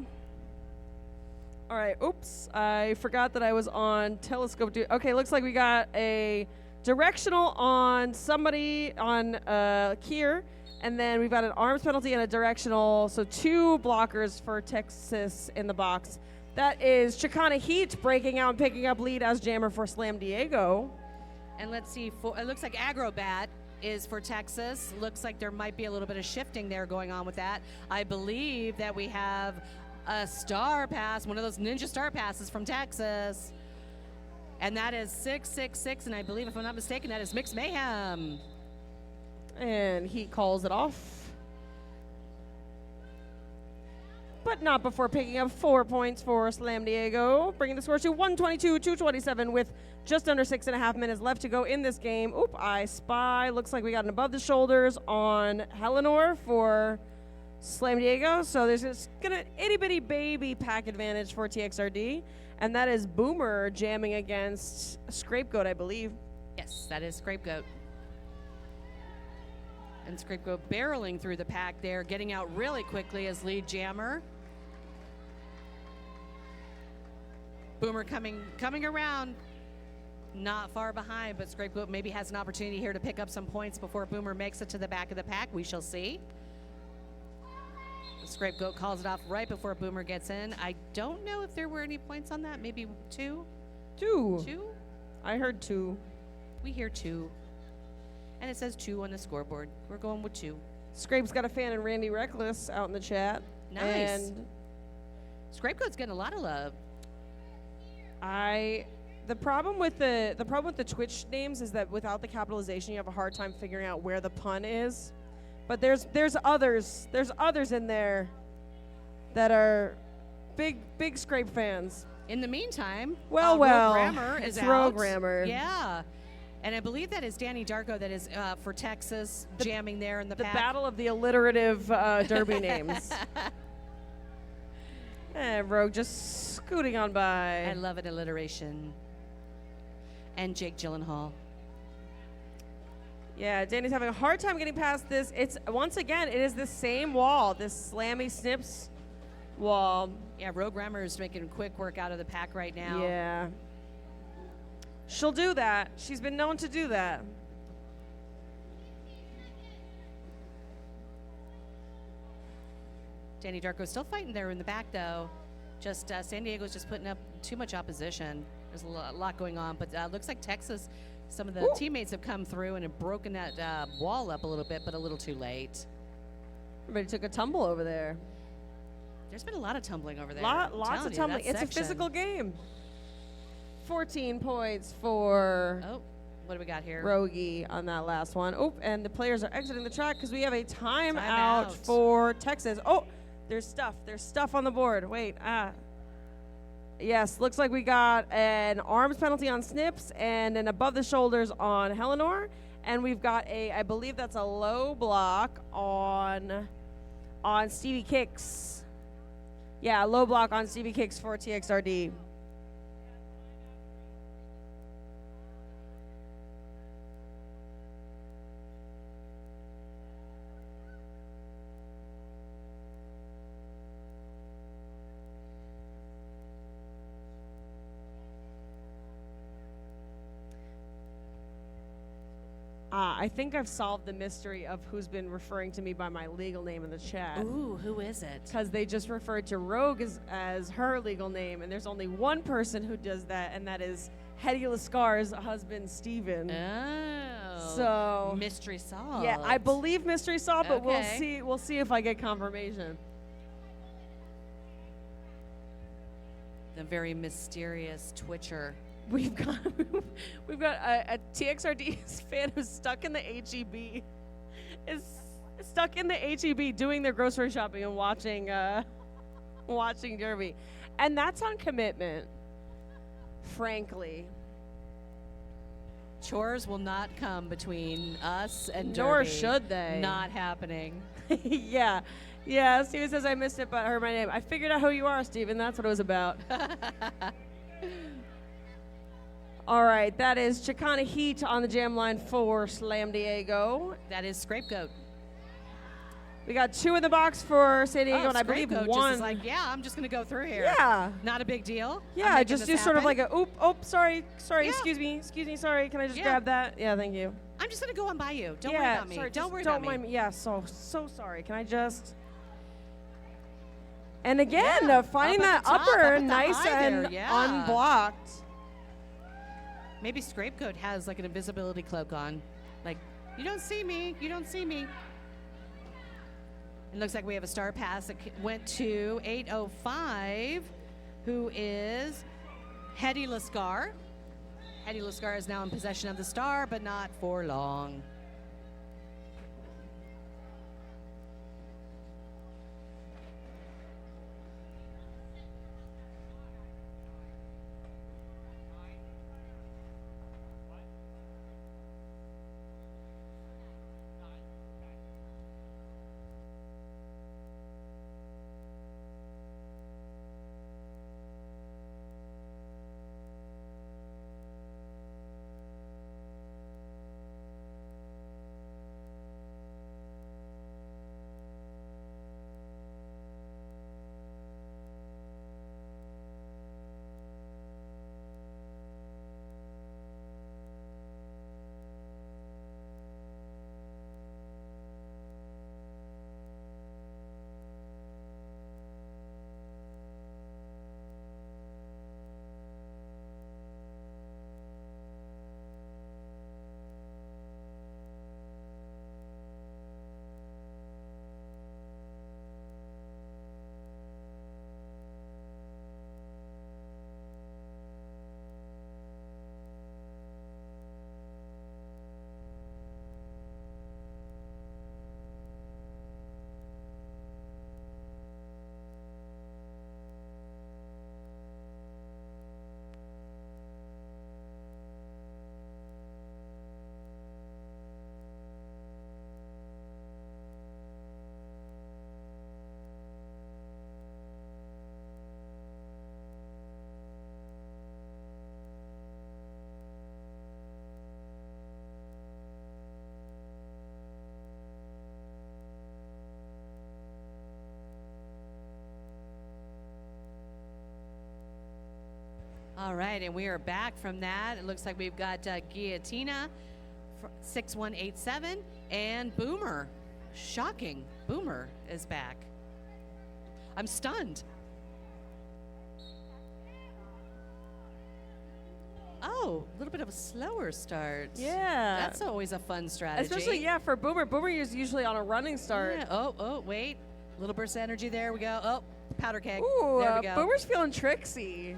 Speaker 2: All right. Oops. I forgot that I was on telescope. Okay, looks like we got a directional on somebody on Kier, and then we've got an arms penalty and a directional. So 2 blockers for Texas in the box. That is Chicana Heat breaking out and picking up lead as jammer for Slam Diego.
Speaker 1: And let's see, it looks like Agrobat is for Texas. Looks like there might be a little bit of shifting there going on with that. I believe that we have a star pass, one of those ninja star passes from Texas. And that is 666, and I believe, if I'm not mistaken, that is Mixed Mayhem.
Speaker 2: And he calls it off. But not before picking up 4 points for Slam Diego, bringing the score to 122-227 with just under 6.5 minutes left to go in this game. Oop, I spy. Looks like we got an above the shoulders on Helenor for Slam Diego. So there's just gonna itty bitty baby pack advantage for TXRD. And that is Boomer jamming against Scapegoat, I believe.
Speaker 1: Yes, that is Scapegoat. And Scapegoat barreling through the pack there, getting out really quickly as lead jammer. Boomer coming around, not far behind, but Scapegoat maybe has an opportunity here to pick up some points before Boomer makes it to the back of the pack. We shall see. Scapegoat calls it off right before Boomer gets in. I don't know if there were any points on that. Maybe 2?
Speaker 2: 2.
Speaker 1: 2?
Speaker 2: I heard 2.
Speaker 1: We hear 2. And it says 2 on the scoreboard. We're going with 2.
Speaker 2: Scrape's got a fan in Randy Reckless out in the chat.
Speaker 1: Nice.
Speaker 2: And
Speaker 1: Scapegoat's getting a lot of love.
Speaker 2: the problem with the Twitch names is that without the capitalization, you have a hard time figuring out where the pun is. But there's others in there that are big Scrape fans.
Speaker 1: In the meantime,
Speaker 2: Rogue
Speaker 1: Rammer is
Speaker 2: it's
Speaker 1: out.
Speaker 2: Rogue Rammer.
Speaker 1: Yeah. And I believe that is Danny Darko that is for Texas jamming there in the pack.
Speaker 2: The battle of the alliterative derby names. And Rogue just scooting on by.
Speaker 1: I love an alliteration. And Jake Gyllenhaal.
Speaker 2: Yeah, Danny's having a hard time getting past this. It's once again, it is the same wall, this Slammy Snips wall.
Speaker 1: Yeah, Rogue Rammer is making quick work out of the pack right now.
Speaker 2: Yeah. She'll do that. She's been known to do that.
Speaker 1: Danny Darko still fighting there in the back, though. Just San Diego's just putting up too much opposition. There's a lot going on, but looks like Texas, some of the teammates have come through and have broken that wall up a little bit, but a little too late.
Speaker 2: Everybody took a tumble over there.
Speaker 1: There's been a lot of tumbling over there.
Speaker 2: Lots of tumbling. It's a physical game. 14 points for
Speaker 1: what do we got here?
Speaker 2: Rogie on that last one. Oh, and the players are exiting the track because we have a timeout for Texas. Oh, there's stuff on the board. Wait, yes, looks like we got an arms penalty on Snips and an above the shoulders on Helenor. And we've got I believe that's a low block on Stevie Kicks. Yeah, low block on Stevie Kicks for TXRD. I think I've solved the mystery of who's been referring to me by my legal name in the chat.
Speaker 1: Ooh, who is it?
Speaker 2: Because they just referred to Rogue as her legal name, and there's only one person who does that, and that is Hetty Lascar's husband, Steven.
Speaker 1: Oh.
Speaker 2: So
Speaker 1: mystery solved.
Speaker 2: Yeah, I believe mystery solved, but we'll see. We'll see if I get confirmation.
Speaker 1: The very mysterious Twitcher.
Speaker 2: We've got a TXRD fan who's stuck in the HEB. Is stuck in the HEB doing their grocery shopping and watching Derby. And that's on commitment, frankly.
Speaker 1: Chores will not come between us and Derby.
Speaker 2: Nor should they.
Speaker 1: Not happening.
Speaker 2: Yeah. Yeah, Steven says I missed it, but I heard my name. I figured out who you are, Steven. That's what it was about. All right, that is Chicana Heat on the jam line for Slam Diego.
Speaker 1: That is Scapegoat.
Speaker 2: We got 2 in the box for San Diego, and I believe
Speaker 1: Coach
Speaker 2: 1.
Speaker 1: is like, yeah, I'm just going to go through here.
Speaker 2: Yeah.
Speaker 1: Not a big deal.
Speaker 2: Yeah, just do sort of like a, sorry,
Speaker 1: Yeah.
Speaker 2: excuse me, sorry, can I just grab that? Yeah, thank you.
Speaker 1: I'm just going to go on by you. Don't
Speaker 2: yeah,
Speaker 1: worry about me.
Speaker 2: Sorry,
Speaker 1: don't worry
Speaker 2: don't
Speaker 1: about
Speaker 2: mind
Speaker 1: me.
Speaker 2: me. Yeah, so sorry. Can I just... And again, finding
Speaker 1: Up at
Speaker 2: that
Speaker 1: the top,
Speaker 2: upper
Speaker 1: up at the
Speaker 2: nice
Speaker 1: high
Speaker 2: and
Speaker 1: there, yeah.
Speaker 2: unblocked.
Speaker 1: Maybe Scrapecoat has like an invisibility cloak on. Like, you don't see me. You don't see me. It looks like we have a star pass that went to 805, who is Hedy Lascar. Hedy Lascar is now in possession of the star, but not for long. All right, and we are back from that. It looks like we've got Guillotina, 6187, and Boomer. Shocking. Boomer is back. I'm stunned. Oh, a little bit of a slower start.
Speaker 2: Yeah.
Speaker 1: That's always a fun strategy.
Speaker 2: Especially, for Boomer. Boomer is usually on a running start.
Speaker 1: Yeah. Oh, wait. A little burst of energy there. We go. Oh, powder keg.
Speaker 2: Ooh,
Speaker 1: there we go.
Speaker 2: Boomer's feeling tricksy.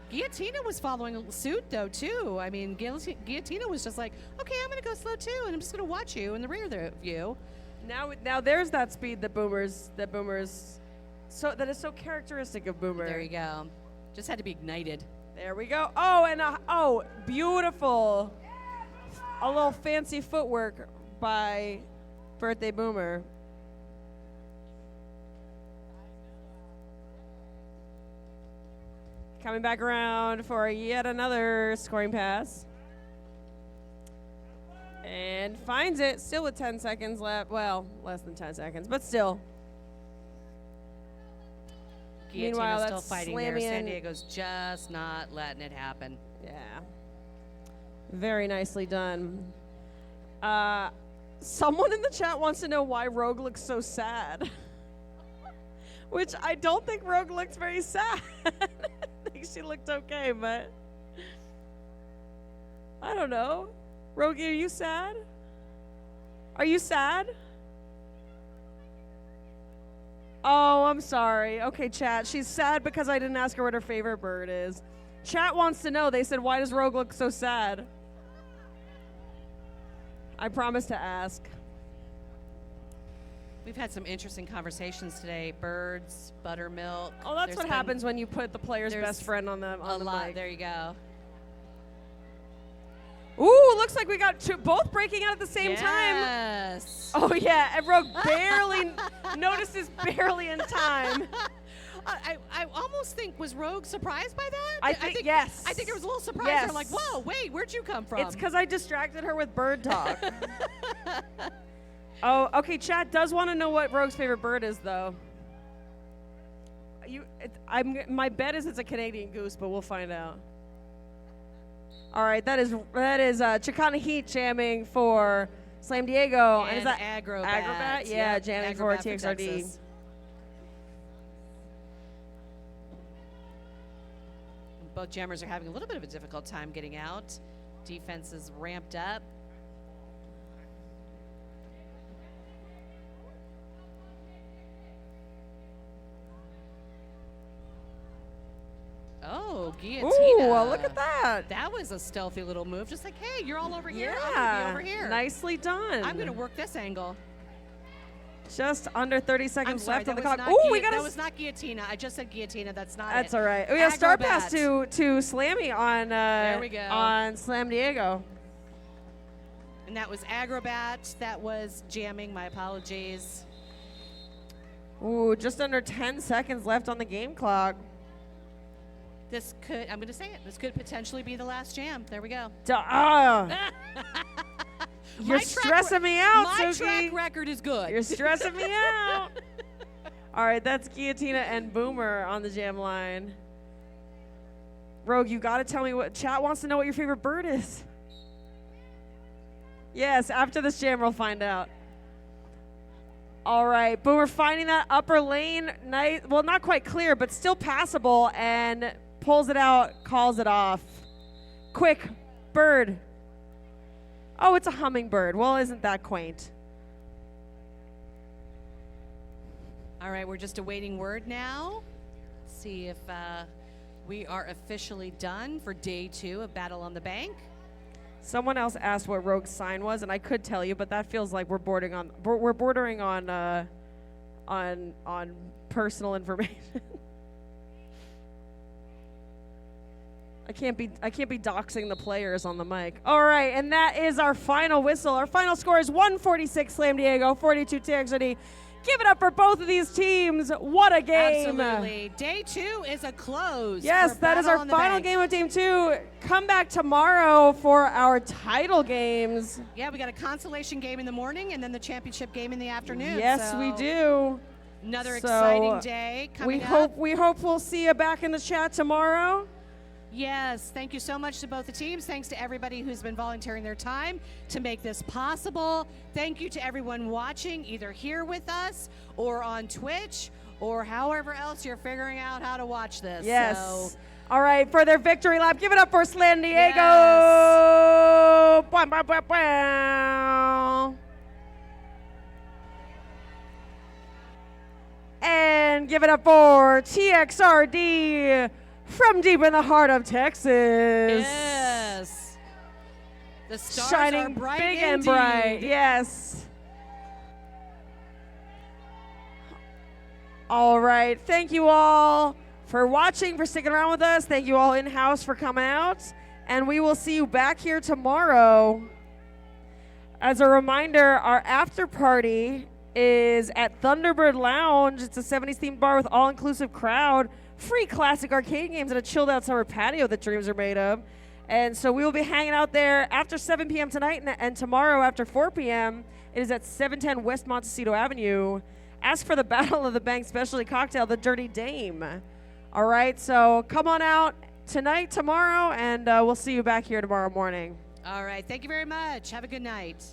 Speaker 1: Guillotina was following suit, though, too. I mean, Guillotina was just like, okay, I'm going to go slow, too, and I'm just going to watch you in the rear of you.
Speaker 2: Now there's that speed that Boomer's so that is so characteristic of Boomer.
Speaker 1: There you go. Just had to be ignited.
Speaker 2: There we go. Oh, and beautiful. A little fancy footwork by Birthday Boomer. Coming back around for yet another scoring pass. And finds it, still with 10 seconds left. Well, less than 10 seconds, but still. Meanwhile,
Speaker 1: Guillotina's still
Speaker 2: that's
Speaker 1: fighting there.
Speaker 2: slamming
Speaker 1: San
Speaker 2: in.
Speaker 1: Diego's just not letting it happen.
Speaker 2: Yeah. Very nicely done. Someone in the chat wants to know why Rogue looks so sad. Which I don't think Rogue looks very sad. I think she looked okay, but I don't know. Rogue, are you sad? Are you sad? Oh, I'm sorry. Okay, chat. She's sad because I didn't ask her what her favorite bird is. Chat wants to know. They said, why does Rogue look so sad? I promised to ask.
Speaker 1: We've had some interesting conversations today. Birds, buttermilk.
Speaker 2: Oh, that's what happens when you put the player's best friend on the
Speaker 1: lot.
Speaker 2: mic.
Speaker 1: There you go.
Speaker 2: Ooh, looks like we got both breaking out at the same time.
Speaker 1: Yes.
Speaker 2: Oh, yeah, and Rogue barely notices barely in time.
Speaker 1: I almost think, was Rogue surprised by that?
Speaker 2: I think yes.
Speaker 1: I think it was a little surprised.
Speaker 2: Yes.
Speaker 1: They're like, whoa, wait, where'd you come from?
Speaker 2: It's because I distracted her with bird talk. Oh, okay. Chat does want to know what Rogue's favorite bird is, though. My bet is it's a Canadian goose, but we'll find out. All right, that is Chicana Heat jamming for Slam Diego.
Speaker 1: And
Speaker 2: is that
Speaker 1: Agrobat?
Speaker 2: Yeah,
Speaker 1: Yep,
Speaker 2: jamming
Speaker 1: Agrobat
Speaker 2: for TXRD.
Speaker 1: Texas. Both jammers are having a little bit of a difficult time getting out. Defense is ramped up. Oh, guillotine.
Speaker 2: Ooh, look at that.
Speaker 1: That was a stealthy little move. Just like, hey, you're all over here. I'm going to be over here.
Speaker 2: Nicely done.
Speaker 1: I'm going to work this angle.
Speaker 2: Just under 30 seconds left on the clock.
Speaker 1: Ooh, that was not guillotina. I just said guillotina. That's not
Speaker 2: That's
Speaker 1: it.
Speaker 2: all right. We have star pass
Speaker 1: Agrobat.
Speaker 2: to Slammy on
Speaker 1: There we go.
Speaker 2: on Slam Diego.
Speaker 1: And that was Agrobat. That was jamming. My apologies.
Speaker 2: Ooh, just under 10 seconds left on the game clock.
Speaker 1: This could, I'm going to say it, this could potentially be the last jam. There we go.
Speaker 2: You're stressing me out,
Speaker 1: My
Speaker 2: Suki.
Speaker 1: track record is good.
Speaker 2: You're stressing me out. All right, that's Guillotina and Boomer on the jam line. Rogue, you got to tell me what chat wants to know what your favorite bird is. Yes, after this jam, we'll find out. All right, Boomer finding that upper lane, nice, well, not quite clear, but still passable, and pulls it out, calls it off. Quick, bird. Oh, it's a hummingbird. Well, isn't that quaint?
Speaker 1: All right, we're just awaiting word now. See if we are officially done for day 2 of Battle on the Bank.
Speaker 2: Someone else asked what Rogue's sign was, and I could tell you, but that feels like we're bordering on personal information. I can't be doxing the players on the mic. All right, and that is our final whistle. Our final score is 146 Slam Diego, 42 TXRD. Give it up for both of these teams. What a game.
Speaker 1: Absolutely. Day 2 is a close.
Speaker 2: Yes, that is our final game of Team 2. Come back tomorrow for our title games.
Speaker 1: Yeah, we got a consolation game in the morning and then the championship game in the afternoon.
Speaker 2: Yes, we do.
Speaker 1: Another exciting day coming up.
Speaker 2: We hope we'll see you back in the chat tomorrow.
Speaker 1: Yes, thank you so much to both the teams. Thanks to everybody who's been volunteering their time to make this possible. Thank you to everyone watching, either here with us or on Twitch or however else you're figuring out how to watch this.
Speaker 2: Yes.
Speaker 1: So,
Speaker 2: all right, for their victory lap, give it up for Slam Diego.
Speaker 1: Yes.
Speaker 2: Bow, bow, bow, bow. And give it up for TXRD. From deep in the heart of Texas.
Speaker 1: yes. The stars
Speaker 2: Shining
Speaker 1: are bright
Speaker 2: big
Speaker 1: indeed.
Speaker 2: and bright. Yes. All right. Thank you all for watching, for sticking around with us. Thank you all in-house for coming out. And we will see you back here tomorrow. As a reminder, our after party is at Thunderbird Lounge. It's a 70s themed bar with all-inclusive crowd. Free classic arcade games and a chilled out summer patio that dreams are made of. And so we will be hanging out there after 7 p.m. tonight and tomorrow after 4 p.m. It is at 710 West Montecito Avenue. Ask for the Battle of the Bank specialty cocktail, the Dirty Dame. All right, so come on out tonight, tomorrow, and we'll see you back here tomorrow morning.
Speaker 1: All right, thank you very much. Have a good night.